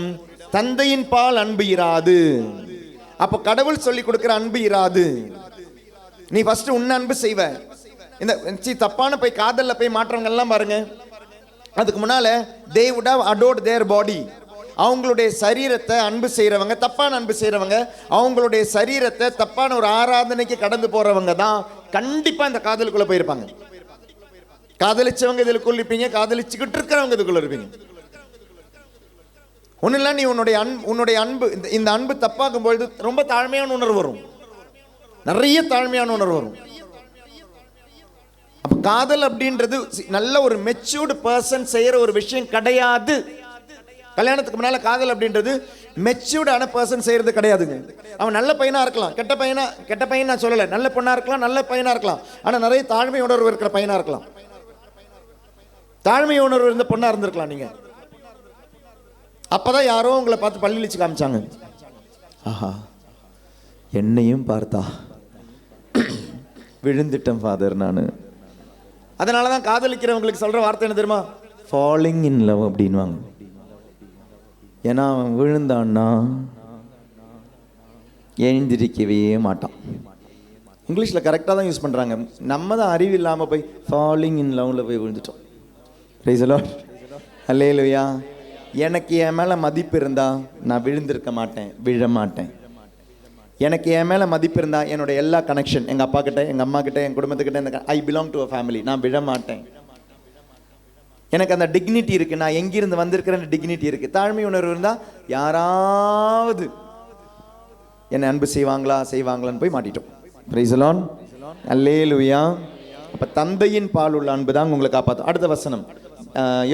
தந்தையின் பால் அன்பு இராது. அப்ப கடவுள் சொல்லி கொடுக்கிற அன்பு இராது. நீ ஃபர்ஸ்ட் உன்ன அன்பு செய்வ. இந்த தப்பான போய் காதல்ல போய் மாற்றவங்க எல்லாம் பாருங்க, அதுக்கு முன்னால they would have adored their body. அவங்களுடைய சரீரத்தை அன்பு செய்யறவங்க, தப்பான அன்பு செய்யறவங்க, அவங்களுடைய சரீரத்தை தப்பான ஒரு ஆராதனைக்கு கடந்து போறவங்க தான் கண்டிப்பா இந்த காதலுக்குள்ள போயிருப்பாங்க. காதலிச்சவங்க இதுக்குள்ள இருப்பீங்க, காதலிச்சுக்கிட்டு இருக்கிறவங்க இதுக்குள்ள இருப்பீங்க. ஒன்னும் இல்ல, நீ உன்னுடைய அன்பு இந்த அன்பு தப்பாகும் பொழுது ரொம்ப தாழ்மையான உணர்வு வரும், நிறைய தாழ்மையான உணர்வு வரும். அப்ப காதல் அப்படின்றது நல்ல ஒரு மெச்சூர்டு பர்சன் செய்யற ஒரு விஷயம் கிடையாது. கல்யாணத்துக்கு முன்னால காதல் அப்படின்றது மெச்சூர்டான பர்சன் செய்யறது கிடையாதுங்க. அவன் நல்ல பையனா இருக்கலாம், கெட்ட பையன் நான் சொல்லல, நல்ல பொண்ணா இருக்கலாம், நல்ல பையனா இருக்கலாம், ஆனா நிறைய தாழ்மை உணர்வு இருக்கிற பையனா இருக்கலாம், தாழ்மை உணர்வு இருந்த பொண்ணா இருந்திருக்கலாம் நீங்க. அப்பதான் யாரோ உங்களை பார்த்து பள்ளி வச்சு காமிச்சாங்க, ஆஹா என்னையும் பார்த்தா விழுந்துட்டேன் ஃபாதர் நானு. அதனாலதான் காதலிக்கிறவங்களுக்கு சொல்ற வார்த்தை என்ன தெரியுமா? ஃபாலிங் இன் லவ் அப்படின்வாங்க. ஏன்னா அவன் விழுந்தான்னா எழுந்திருக்கவே மாட்டான். இங்கிலீஷில் கரெக்டாக தான் யூஸ் பண்ணுறாங்க. நம்ம தான் அறிவு இல்லாமல் போய் ஃபாலிங் இன் லவ்ல போய் விழுந்துட்டோம். Price the lord. ஹல்லேலூயா. எனக்கு என் மேலே மதிப்பு இருந்தால் நான் விழுந்திருக்க மாட்டேன், விழ மாட்டேன். எனக்கு என் மேலே மதிப்பு இருந்தால் என்னோட எல்லா கனெக்ஷன், எங்கள் அப்பா கிட்ட, எங்கள் அம்மா கிட்ட, என் குடும்பத்துக்கிட்ட, I belong to a family, நான் விழ மாட்டேன். எனக்கு அந்த டிக்னிட்டி இருக்கு, நான் எங்கிருந்து வந்திருக்கிறேன் டிக்னிட்டி இருக்கு. தாழ்மை உணர்வு இருந்தா யாராவது என்னை அன்பு செய்வாங்களான்னு போய் மாட்டிட்டோம். Price the lord. அல்லேலூயா. அப்ப தந்தையின் பால் உள்ள அன்பு தான் உங்களை காப்பாற்றும். அடுத்த வசனம்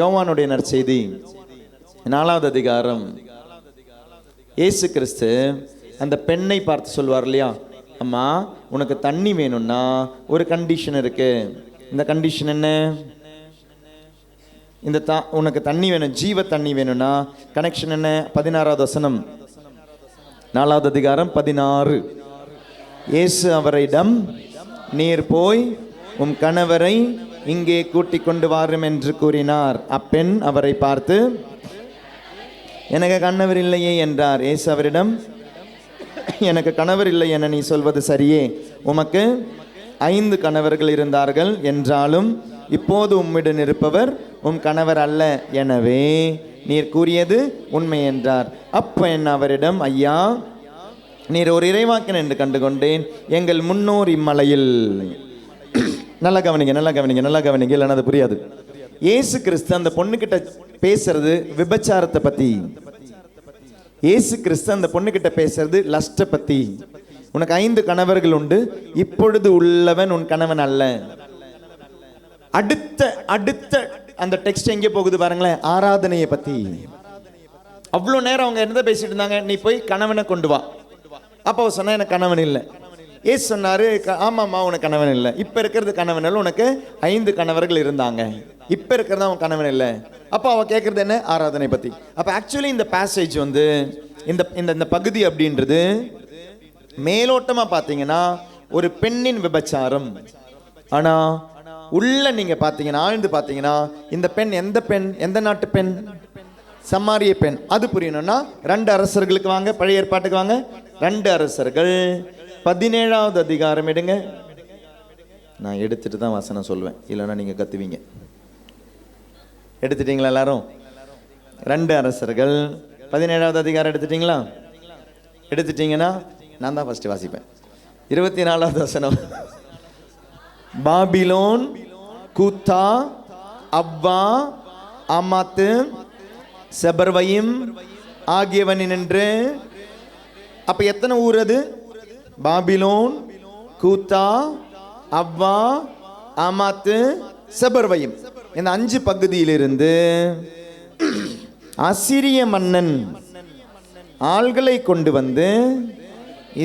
யோவானுடைய நற்செய்தி 4வது அதிகாரம். இயேசு கிறிஸ்து அந்த பெண்ணை பார்த்து சொல்வார் இல்லையா, அம்மா உனக்கு தண்ணி வேணும்னா ஒரு கண்டிஷன் இருக்கு. இந்த கண்டிஷன் என்ன? இந்த உனக்கு தண்ணி வேணும், ஜீவ தண்ணி வேணும்னா கனெக்ஷன் என்ன? 16வது வசனம், 4வது அதிகாரம் 16. இயேசு அவரிடம், நீர் போய் உம் கணவரை இங்கே கூட்டிக் கொண்டு வாரும் என்று கூறினார். அப்பெண் அவரை பார்த்து, எனக்கு கணவர் இல்லையே என்றார். இயேசு அவரிடம், எனக்கு கணவர் இல்லை என நீ சொல்வது சரியே. உமக்கு 5 கணவர்கள் இருந்தார்கள் என்றாலும் இப்போது உம்மிடம் இருப்பவர் உம் கணவர் அல்ல. எனவே நீர் கூறியது உண்மை என்றார். அப்பெண் அவரிடம், ஐயா, நீர் ஒரு இறைவாக்கினர் என்று கண்டுகொண்டேன். எங்கள் முன்னோர் இம்மலையில். நல்லா கவனிங்க, நல்லா கவனிங்க, நல்லா கவனிங்க, இல்லைன்னா அது புரியாது. இயேசு கிறிஸ்து அந்த பொண்ணுகிட்ட பேசுறது விபச்சாரத்தை பத்தி. இயேசு கிறிஸ்து அந்த பொண்ணுகிட்ட பேசுறது லஸ்ட பத்தி. உனக்கு 5 கணவர்கள் உண்டு, இப்பொழுது உள்ளவன் உன் கணவன் அல்ல. அடுத்த அடுத்த அந்த டெக்ஸ்ட் எங்கே போகுது பாருங்களேன், ஆராதனையை பத்தி. அவ்வளோ நேரம் அவங்க என்ன பேசிட்டு இருந்தாங்க, நீ போய் கணவனை கொண்டு வா. அப்போ சொன்னா எனக்கு கணவன் இல்லை. ஏசு சொன்னாரு, ஆமாம்மா உனக்கு கணவன் இல்லை. இப்போ இருக்கிறது கணவன் இல்லை, உனக்கு 5 கணவர்கள் இருந்தாங்க, இப்போ இருக்கிறது அவன் கணவன் இல்லை. அப்போ அவள் கேட்குறது என்ன? ஆராதனை பற்றி. அப்போ ஆக்சுவலி இந்த பேசேஜ் வந்து இந்த இந்த பகுதி அப்படின்றது மேலோட்டமாக பார்த்தீங்கன்னா ஒரு பெண்ணின் விபச்சாரம். ஆனால் உள்ள நீங்கள் பார்த்தீங்கன்னா, ஆழ்ந்து பார்த்தீங்கன்னா, இந்த பெண் எந்த பெண்? எந்த நாட்டு பெண்? சமாரிய பெண். அது புரியணும்னா 2 அரசர்களுக்கு வாங்க, பழைய ஏற்பாட்டுக்கு வாங்க. 2 அரசர்கள் 17வது அதிகாரம் எடுங்க. நான் எடுத்துட்டு தான் வசனம் சொல்வேன், இல்லைன்னா நீங்கள் கத்துவீங்க. எடுத்துட்டீங்களா எல்லாரும்? 2 அரசர்கள் 17வது அதிகாரம் எடுத்துட்டீங்களா? எடுத்துட்டீங்கன்னா நான் தான் ஃபர்ஸ்ட் வாசிப்பேன். 24வது வசனம். பாபிலோன், கூத்தா, அவ்வா, ஆமாத்து, செபர்வயிம் ஆகியவனின்று. அப்ப எத்தனை ஊர் அது? பாபிலோன், கூத்தா, அவ்வா, ஆமாத்து, செபர்வயிம். இந்த 5 பகுதியிலிருந்து அசிரிய மன்னன் ஆள்களை கொண்டு வந்து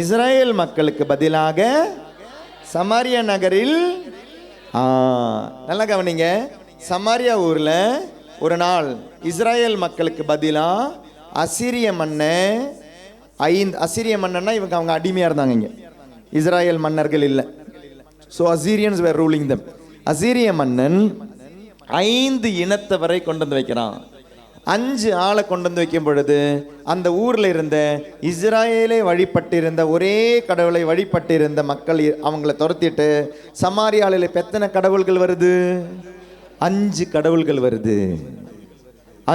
இஸ்ரேல் மக்களுக்கு பதிலாக சமாரியா நகரில், நல்லா கவனிங்க, சமாரியா ஊர்ல ஒரு நாள் இஸ்ரேல் மக்களுக்கு பதிலா அசிரிய மன்னன் 5 அசிரிய மன்னன்னா இவங்க அவங்க அடிமையா இருந்தாங்க. இங்க இஸ்ரேல் மன்னர்கள் இல்லை. ஸோ அசீரியன்ஸ் வேர் ரூலிங் தம். அசீரிய மன்னன் 5 இனத்தவரை கொண்டு வந்து வைக்கிறான். 5 ஆளை கொண்டு வந்து வைக்கும் பொழுது அந்த ஊர்ல இருந்த இஸ்ராயேலை வழிபட்டிருந்த, ஒரே கடவுளை வழிபட்டிருந்த மக்கள் அவங்கள துரத்திட்டு சமாரியாவில் இப்போ எத்தனை கடவுள்கள் வருது? 5 கடவுள்கள் வருது.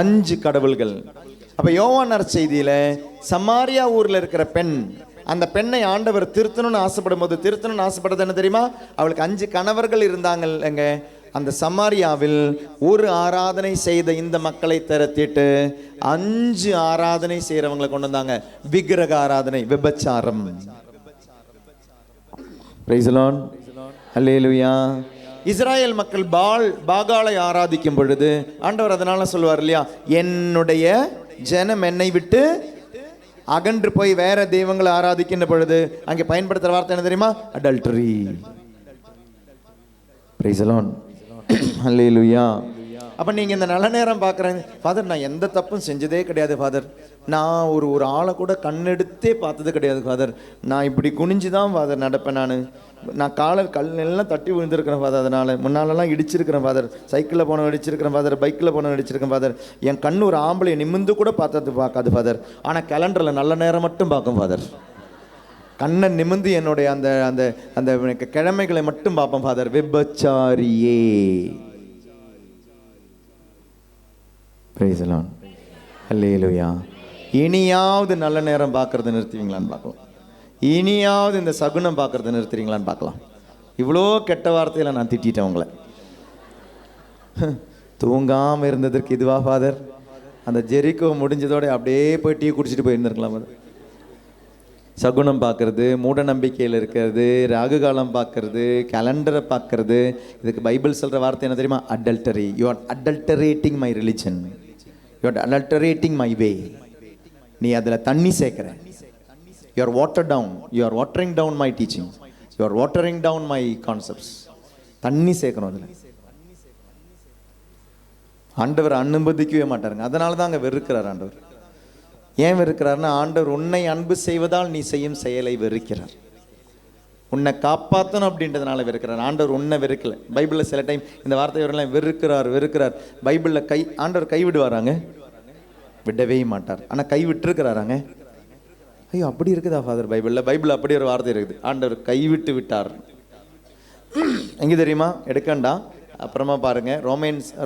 5 கடவுள்கள். அப்ப யோவான் நற்செய்தியில சமாரியா ஊர்ல இருக்கிற பெண், அந்த பெண்ணை ஆண்டவர் திருத்தணும்னு ஆசைப்படும் போது, திருத்தணும்னு ஆசைப்படுறது என்ன தெரியுமா? அவளுக்கு 5 கணவர்கள் இருந்தாங்கங்க. அந்த சமாரியாவில் ஒரு ஆராதனை செய்த இந்த மக்களை திரத்திட்டு 5 ஆராதனை செய்யறவங்களை கொண்டு வந்தாங்க. விக்கிரக ஆராதனை, விபச்சாரம். பிரைஸ் தி லார்ட், ஹல்லேலூயா. இஸ்ராயேல் மக்கள் பாகாலை ஆராதிக்கும் பொழுது ஆண்டவர் அதனால சொல்லுவார் இல்லையா, என்னுடைய ஜனம் என்னை விட்டு அகன்று போய் வேற தெய்வங்களை ஆராதிக்கின்ற பொழுது அங்கே பயன்படுத்துற வார்த்தை என்ன தெரியுமா? அடல்டரி. பிரைஸ் தி லார்ட், ஹல்லேலூயா. அப்ப நீங்க இந்த நல்ல நேரம் பார்க்குறேன், ஃபாதர் நான் எந்த தப்பும் செஞ்சதே கிடையாது ஃபாதர், நான் ஒரு ஆளை கூட கண்ணெடுத்தே பார்த்தது கிடையாது ஃபாதர், நான் இப்படி குனிஞ்சு தான் ஃபாதர் நடப்பேன், நான் காலில் எல்லாம் தட்டி விழுந்திருக்கிறேன் ஃபாதர், அதனால முன்னாலெல்லாம் இடிச்சிருக்கிறேன் ஃபாதர், சைக்கிளில் போனவன் இடிச்சிருக்கிறேன் ஃபாதர், பைக்கில் போனவன் இடிச்சிருக்கேன் ஃபாதர், என் கண் ஒரு ஆம்பளை நிமிந்து கூட பார்க்காது ஃபாதர், ஆனால் கேலண்டரில் நல்ல நேரம் மட்டும் பார்க்கும் ஃபாதர், கண்ணை நிமிந்து என்னுடைய அந்த அந்த அந்த கிழமைகளை மட்டும் பார்ப்பேன் ஃபாதர். விபச்சாரியே. பிரைஸ் தி லார்ட், ஹல்லேலூயா. இனியாவது நல்ல நேரம் பார்க்கறத நிறுத்துவீங்களான்னு பார்க்கலாம். இனியாவது இந்த சகுனம் பார்க்கறத நிறுத்துறீங்களான்னு பார்க்கலாம். இவ்வளோ கெட்ட வார்த்தையில நான் திட்டேன் உங்களை. தூங்காமல் இருந்ததற்கு இதுவா ஃபாதர்? அந்த ஜெரிக்கோ முடிஞ்சதோட அப்படியே போய் டீ குடிச்சிட்டு போயிருந்துருக்கலாம் ஃபாதர். சகுனம் பார்க்கறது, மூட நம்பிக்கையில் இருக்கிறது, ராகு காலம் பார்க்கறது, கேலண்டரை பார்க்கறது, இதுக்கு பைபிள் சொல்கிற வார்த்தை என்ன தெரியுமா? Adultery. You are adulterating my religion, you are adulterating my way. நீ அதில் தண்ணி சேர்க்குற, you are water down, you are watering down my teaching, you are watering down my concepts. தண்ணி சேர்க்கணும் அதில். ஆண்டவர் அனுமதிக்கவே மாட்டாருங்க. அதனால தான் அங்கே வெறுக்கிறார் ஆண்டவர். ஏன் வெறுக்கிறார்னா, ஆண்டவர் உன்னை அன்பு செய்வதால் நீ செய்யும் செயலை வெறுக்கிறார். உன்னை காப்பாற்றணும் அப்படின்றதுனால வெறுக்கிறார். ஆண்டவர் உன்னை வெறுக்கல. பைபிளில் சில டைம் இந்த வார்த்தை வரலாம், வெறுக்கிறார் வெறுக்கிறார். பைபிளில் ஆண்டவர் கைவிடுவாராங்க? விடவே மாட்டார். ஆனால் கை விட்டுருக்கிறாராங்க? ஐயோ, அப்படி இருக்குதா ஃபாதர்? பைபிளில் அப்படி ஒரு வார்த்தை இருக்குது, ஆண்டவர் கைவிட்டு விட்டார். எங்கே தெரியுமா? எடுக்கண்டா, அப்புறமா பாருங்க.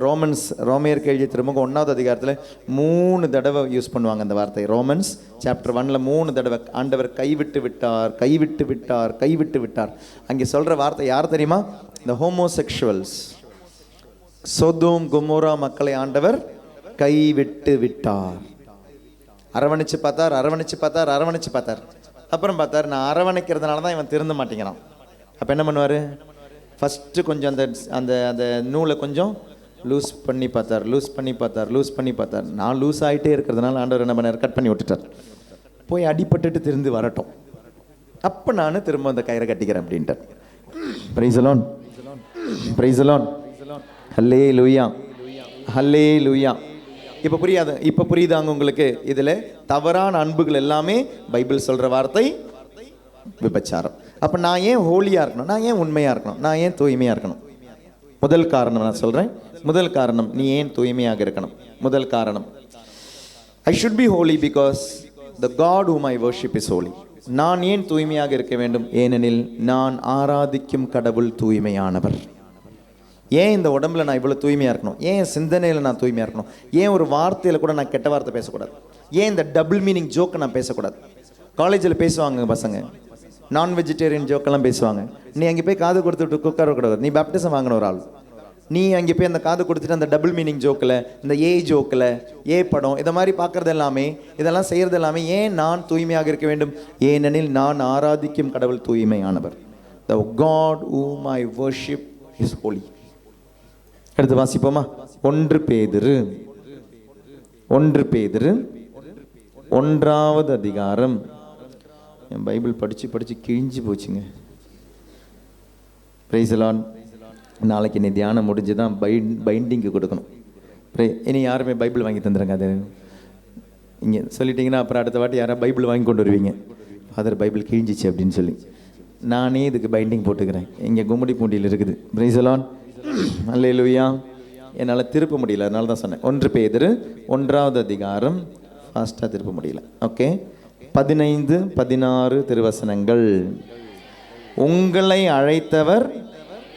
ரோமையருக்கு எழுதிய திருமுகம் 1வது அதிகாரத்தில் 3 தடவை யூஸ் பண்ணுவாங்க அந்த வார்த்தை. ரோமன்ஸ் சாப்டர் 1ல் 3 தடவை ஆண்டவர் கைவிட்டு விட்டார், கைவிட்டு விட்டார், கைவிட்டு விட்டார். அங்கே சொல்ற வார்த்தை யார் தெரியுமா? இந்த ஹோமோசெக்சுவல்ஸ், சோதோம் கொமோரா மக்களை ஆண்டவர் கைவிட்டு விட்டார். அரவணைச்சு பார்த்தார், அரவணைச்சு பார்த்தார், அரவணைச்சு பார்த்தார். அப்புறம் பார்த்தார், நான் அரவணைக்கிறதுனால தான் இவன் திருந்த மாட்டேங்கிறான். அப்போ என்ன பண்ணுவார்? ஃபஸ்ட்டு கொஞ்சம் அந்த அந்த அந்த நூலை கொஞ்சம் லூஸ் பண்ணி பார்த்தார், லூஸ் பண்ணி பார்த்தார், லூஸ் பண்ணி பார்த்தார். நான் லூஸ் ஆகிட்டே இருக்கிறதுனால ஆண்டவர் என்ன பண்ணார்? கட் பண்ணி விட்டுட்டார். போய் அடிபட்டுட்டு திருந்து வரட்டும், அப்போ நான் திரும்ப அந்த கயிறை கட்டிக்கிறேன் அப்படின்ட்டார். Praise the lord, praise the lord, hallelujah, hallelujah. இப்போ புரியுதாங்க உங்களுக்கு? இதில் தவறான அன்புகள் எல்லாமே பைபிள் சொல்கிற வார்த்தை விபச்சாரம். அப்போ நான் ஏன் ஹோலியாக இருக்கணும்? நான் ஏன் உண்மையாக இருக்கணும்? நான் ஏன் தூய்மையாக இருக்கணும்? முதல் காரணம் நான் சொல்கிறேன். முதல் காரணம், நீ ஏன் தூய்மையாக இருக்கணும்? முதல் காரணம், I should be holy because the God whom I worship is holy. நான் ஏன் தூய்மையாக இருக்க வேண்டும்? ஏனெனில் நான் ஆராதிக்கும் கடவுள் தூய்மையானவர். ஏன் இந்த உடம்புல நான் இவ்வளோ தூய்மையாக இருக்கணும்? ஏன் சிந்தனையில் நான் தூய்மையாக இருக்கணும்? ஏன் ஒரு வார்த்தையில் கூட நான் கெட்ட வார்த்தை பேசக்கூடாது? ஏன் இந்த டபுள் மீனிங் ஜோக்கை நான் பேசக்கூடாது? காலேஜில் பேசுவாங்க பசங்க, நான் வெஜிடேரியன் ஜோக்கெல்லாம் பேசுவாங்க. நீ அங்கே போய் காது கொடுத்துட்டு உட்கார கூடாது. நீ பேப்டிசம் வாங்கின ஒரு ஆள், நீ அங்கே போய் அந்த காது கொடுத்துட்டு அந்த டபுள் மீனிங் ஜோக்கில், இந்த ஜோக்கில், படம், இதை மாதிரி பார்க்குறது எல்லாமே, இதெல்லாம் செய்கிறது எல்லாமே ஏன் நான் தூய்மையாக இருக்க வேண்டும்? ஏனெனில் நான் ஆராதிக்கும் கடவுள் தூய்மையானவர். The God whom I worship is holy. அடுத்து வாசிப்போமா? 1 பேதுரு 1வது அதிகாரம். என் பைபிள் படித்து கிழிஞ்சு போச்சுங்க. Price the Lord. நாளைக்கு நீ தியானம் முடிஞ்சு தான் பைண்டிங்கு கொடுக்கணும். இனி யாருமே பைபிள் வாங்கி தந்துடுங்க. அது இங்கே சொல்லிட்டீங்கன்னா அப்புறம் அடுத்த வாட்டி யாராவது பைபிள் வாங்கி கொண்டு வருவீங்க, ஃபாதர் பைபிள் கிழிஞ்சிச்சு அப்படின்னு சொல்லி. நானே இதுக்கு பைண்டிங் போட்டுக்கிறேன், இங்கே கும்முடி பூண்டியில் இருக்குது. பிரைஸ் தி லார்ட், அல்லேலூயா. என்னால் திருப்ப முடியல, அதனால தான் சொன்னேன். 1 பேதுரு 1வது அதிகாரம், ஃபாஸ்ட்டாக திருப்ப முடியல. ஓகே, 15, 16 திருவசனங்கள். உங்களை அழைத்தவர்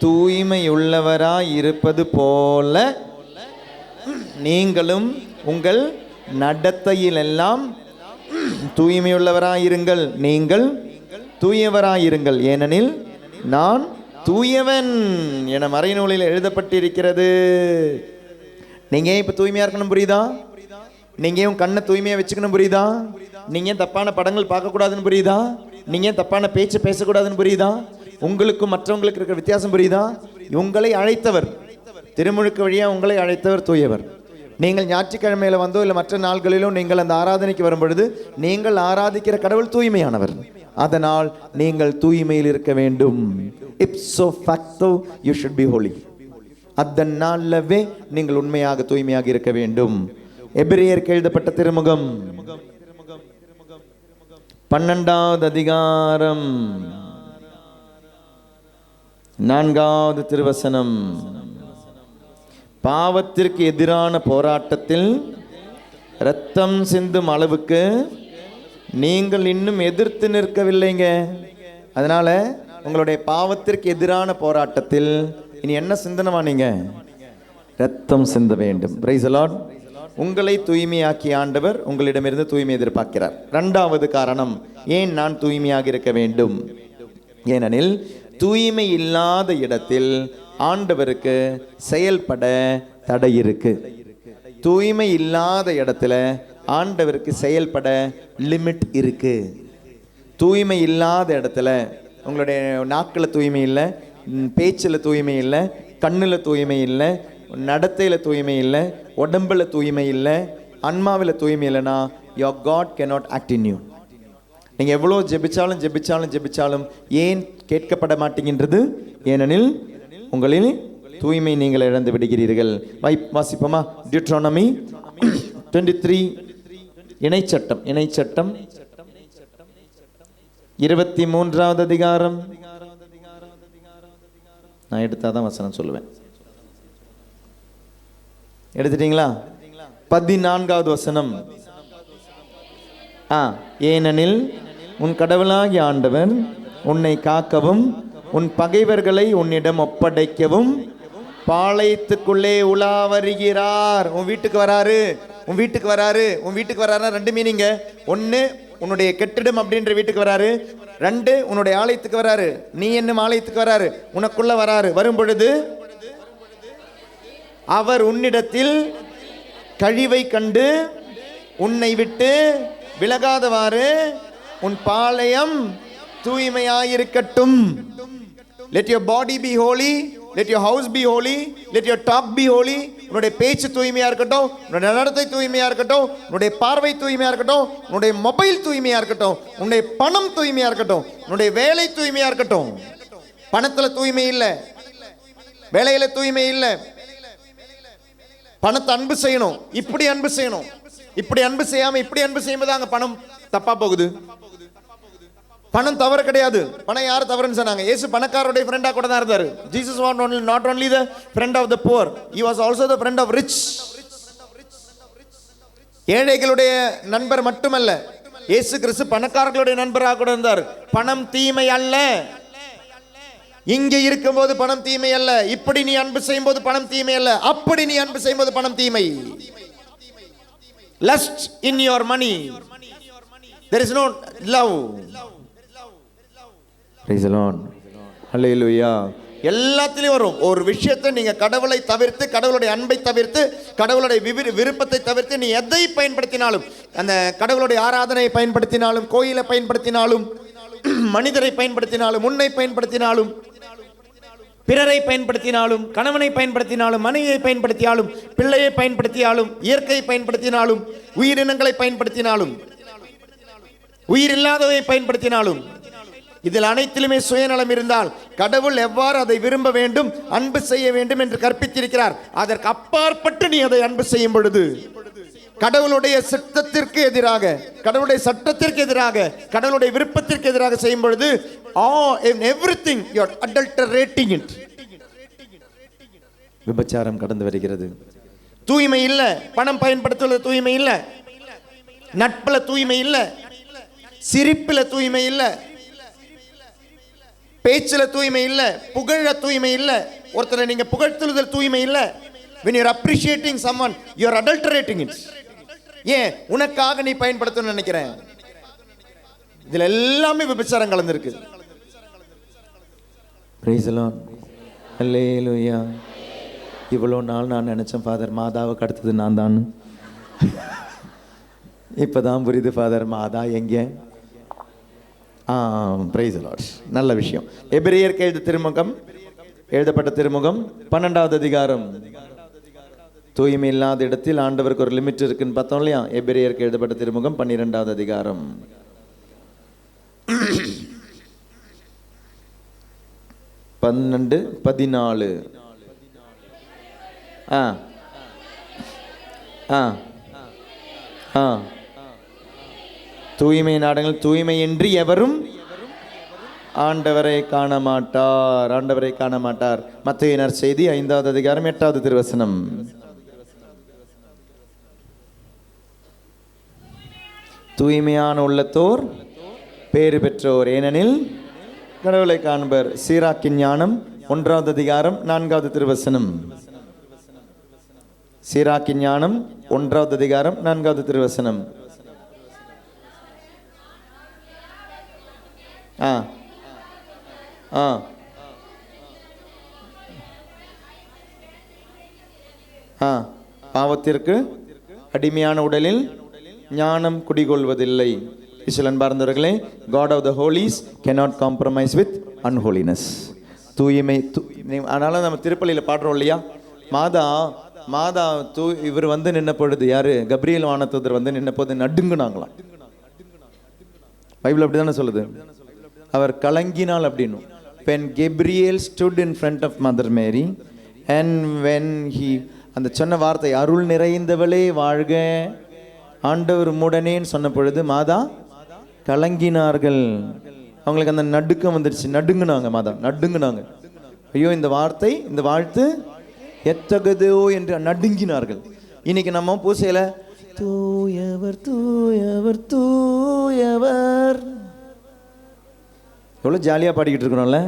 தூய்மையுள்ளவராய் இருப்பது போல நீங்களும் உங்கள் நடத்தையிலெல்லாம் தூய்மையுள்ளவராயிருங்கள். நீங்கள் தூயவராயிருங்கள், ஏனெனில் நான் தூயவன் என மறைநூலில் எழுதப்பட்டிருக்கிறது. நீங்க ஏன் இப்ப தூய்மையா இருக்கணும் புரியுதா? நீங்க ஏன் கண்ணை தூய்மையா வச்சுக்கணும் புரியுதா? நீங்க ஏன் தப்பான படங்கள் பார்க்க கூடாதுன்னு புரியுதா? நீங்க ஏன் தப்பான பேச்சு பேசக்கூடாதுன்னு புரியுதா? உங்களுக்கும் மற்றவங்களுக்கு இருக்கிற வித்தியாசம் புரியுதா? உங்களை அழைத்தவர், திருமுழுக்கு வழியா உங்களை அழைத்தவர் தூயவர். நீங்கள் ஞாயிற்றுக்கிழமையில வந்தோ இல்லை மற்ற நாள்களிலும் நீங்கள் அந்த ஆராதனைக்கு வரும் பொழுது நீங்கள் ஆராதிக்கிற கடவுள் தூய்மையானவர். அதனால் நீங்கள் தூய்மையில் இருக்க வேண்டும். Ipso facto you should be holy. அதனாலவே நீங்கள் உண்மையாக தூய்மையாக இருக்க வேண்டும். எபிரேயருக்கு எழுதப்பட்ட திருமுகம் 12வது அதிகாரம் 4வது திருவசனம். பாவத்திற்கு எதிரான போராட்டத்தில் இரத்தம் சிந்தும் அளவுக்கு நீங்கள் இன்னும் எதிர்த்து நிற்கவில்லைங்க. அதனால உங்களுடைய பாவத்திற்கு எதிரான போராட்டத்தில் இனி என்ன சிந்தனமா? நீங்க இரத்தம் சிந்த வேண்டும். Price the Lord. உங்களை தூய்மையாக்கிய ஆண்டவர் உங்களிடமிருந்து தூய்மை எதிர்பார்க்கிறார். 2வது காரணம், ஏன் நான் தூய்மையாக இருக்க வேண்டும்? ஏனெனில் தூய்மை இல்லாத இடத்தில் ஆண்டவருக்கு செயல்பட தடை இருக்கு. தூய்மை இல்லாத இடத்துல ஆண்டவருக்கு செயல்பட லிமிட் இருக்கு. தூய்மை இல்லாத இடத்துல உங்களுடைய நாக்கில் தூய்மை இல்லை, பேச்சில் தூய்மை இல்லை, கண்ணில் தூய்மை இல்லை, நடத்தையில் தூய்மை இல்லை, உடம்பில் தூய்மை இல்லை, ஆன்மாவில் தூய்மை இல்லைன்னா your God cannot act in you. நீங்கள் எவ்வளோ ஜெபிச்சாலும் ஜெபிச்சாலும் ஜெபிச்சாலும் ஏன் கேட்கப்பட மாட்டேங்கின்றது? ஏனெனில் உங்களில் தூய்மை நீங்கள் இழந்து விடுகிறீர்கள். வாசிப்போமா? டியூட்ரானமி 23 இணைச்சட்டம் 23வது அதிகாரம். நான் எடுத்தாதான் வசனம் சொல்லுவேன். எடுத்துட்டீங்களா? 14வது வசனம். ஏனெனில் உன் கடவுளாகிய ஆண்டவர் உன்னை காக்கவும் உன் பகைவர்களை உன்னிடம் ஒப்படைக்கவும் பாளையத்துக்குள்ளே உலா வருகிறார். உன் வீட்டுக்கு வராரு. உன் வீட்டுக்கு வராருன்னா 2 மீனிங்க. 1 உன்னுடைய கெட்டிடம் அப்படின்ற வீட்டுக்கு வராரு. 2 உன்னுடைய ஆலயத்துக்கு வராரு. நீ என்னும் ஆலயத்துக்கு வராரு. உனக்குள்ள வராரு. வரும் பொழுது அவர் உன்னிடத்தில் கழிவை கண்டு உன்னை விட்டு விலகாதவாறு உன் பாளையம் தூய்மையாயிருக்கட்டும். Let your body be holy, let your house be holy, let your talk be holy. உன்னுடைய பேச்சு தூய்மையா இருக்கட்டும், உன்னுடைய நடத்தை தூய்மையா இருக்கட்டும், உன்னுடைய பார்வை தூய்மையா இருக்கட்டும், உன்னுடைய மொபைல் தூய்மையா இருக்கட்டும், உன்னுடைய பணம் தூய்மையா இருக்கட்டும், உன்னுடைய வேலை தூய்மையா இருக்கட்டும். பணத்துல தூய்மை இல்லை, வேலையில தூய்மை இல்லை. பணத்தை அன்பு செய்யணும், இப்படி அன்பு செய்யணும், இப்படி அன்பு செய்யாம இப்படி அன்பு செய்யும்போது அங்க பணம் தப்பா போகுது. பணம் தவறு கிடையாது. பணம் யார் தவறுன்னு சொன்னாங்க? இயேசு பணக்காரருடைய ஃப்ரெண்டா கூட தான் இருந்தாரு. Jesus was not only the friend of the poor, he was also the friend of rich. ஏழைகளுடைய நண்பர் மட்டுமல்ல, இயேசு கிறிஸ்து பணக்காரர்களுடைய நண்பராக கூட இருந்தார். பணம் தீமை அல்ல. இங்கே இருக்கும்போது பணம் தீமை அல்ல. இப்படி நீ அன்பு செய்யும் போது பணம் தீமை அல்ல. அப்படி நீ அன்பு செய்யும் போது பணம் தீமை. Lust in your money. There is no love. Praise the Lord. Hallelujah. எல்லாத்திலையும் வரும். ஒரு விஷயத்தை நீங்க கடவுளை தவிர்த்து, கடவுளுடைய அன்பை தவிர்த்து, கடவுளுடைய விருப்பத்தை தவிர்த்து நீ எதை பயன்படுத்தினாலும், அந்த கடவுளுடைய ஆராதனையை பயன்படுத்தினாலும், கோயிலை பயன்படுத்தினாலும், மனிதரை பயன்படுத்தினாலும், உன்னை பயன்படுத்தினாலும், பிறரை பயன்படுத்தினாலும், கணவனை பயன்படுத்தினாலும், மனைவியை பயன்படுத்தினாலும், பிள்ளையை பயன்படுத்தினாலும், இயற்கையை பயன்படுத்தினாலும், உயிரினங்களை பயன்படுத்தினாலும், உயிரில்லாதவை பயன்படுத்தினாலும், இதில் அனைத்திலுமே சுயநலம் இருந்தால் கடவுள் எவ்வாறு அதை விரும்ப வேண்டும், அன்பு செய்ய வேண்டும் என்று கற்பித்திருக்கிறார். அதற்கு அப்பாற்பட்டு நீ அதை அன்பு செய்யும் பொழுது, கடவுளுடைய சட்டத்திற்கு எதிராக, கடவுளுடைய சட்டத்திற்கு எதிராக, கடவுளுடைய விருப்பத்திற்கு எதிராக செய்யும் பொழுது, everything you are adulterating it. விபச்சாரம் கடந்து வருகிறது. தூய்மை இல்ல. பணம் பயன்படுத்துவது தூய்மை இல்ல. நட்புல தூய்மை இல்ல. சிரிப்புல தூய்மை இல்ல. பேச்சுல தூய்மை இல்ல. புகழ தூய்மை இல்ல. ஒருத்தரை நீங்க புகழ்த்துதல் தூய்மை இல்ல. when you are appreciating someone, you are adulterating it. ஏன்? உனக்காக நீ பயன்படுத்தணும்னு நினைக்கிறேன். இதுல எல்லாமே விபச்சாரம் கலந்துருக்கு. Praise the Lord. Hallelujah. இவ்வளோ நாள் நான் நினைச்சேன் ஃபாதர் மாதாவுக்கு அடுத்தது நான் தான். இப்பதான் புரியுது ஃபாதர் மாதா எங்க. Praise the Lord. நல்ல விஷயம். எபிரேயருக்கு எழுதப்பட்ட திருமுகம் 12வது அதிகாரம். தூய்மை இல்லாத இடத்தில் ஆண்டவருக்கு ஒரு லிமிட் இருக்குன்னு பார்த்தோம் இல்லையா? எபிரேயருக்கு எழுதப்பட்ட திருமுகம் 12வது அதிகாரம். 12:14. தூய்மை நாடுங்கள், தூய்மையின்றி எவரும் ஆண்டவரை காண மாட்டார். ஆண்டவரை காண மாட்டார். மத்தேயு நற்செய்தி 5வது அதிகாரம் 8வது திருவசனம். தூய்மையான உள்ளத்தோர் பேறு பெற்றோர், ஏனெனில் கடவுளை காண்பர். சீராக்கின் ஞானம் 1வது அதிகாரம் 4வது திருவசனம். சீராக்கின் ஞானம் 1வது அதிகாரம் 4வது திருவசனம். பாவத்திற்கு அடிமையான உடலில் ஞானம் குடிகொள்வதில்லை. அன்பார்ந்தவர்களே, God of the holies cannot compromise with unholiness. தூய்மை. அதனால நம்ம திருப்பலியில் பாடுறோம் இல்லையா? மாதா இவர் வந்து நின்ன பொழுது, யாரு? கப்ரியேல் வானதூதர் வந்து நின்ன போது நடுங்குனாங்களாம். பைபிள் அப்படி தானே சொல்லுது. அவர் கலங்கினாள் அப்படின்னு. when Gabriel stood in front of Mother Mary and when he அந்த சொன்ன வார்த்தை அருள் நிறைந்தவளே வாழ்க ஆண்டவர் உம்முடனேன்னு சொன்ன பொழுது மாதா கலங்கினார்கள். அவங்களுக்கு அந்த நடுக்கம் வந்துடுச்சு, நடுங்குனாங்க. மாதா நடுங்குனாங்க. ஐயோ இந்த வார்த்தை இந்த வாழ்த்து எத்தகதோ என்று நடுங்கினார்கள். இன்னைக்கு நம்ம பூசையில தூயவர் தூயவர் தூயவர் எவ்வளோ ஜாலியாக பாடிக்கிட்டு இருக்கிறோம்ல.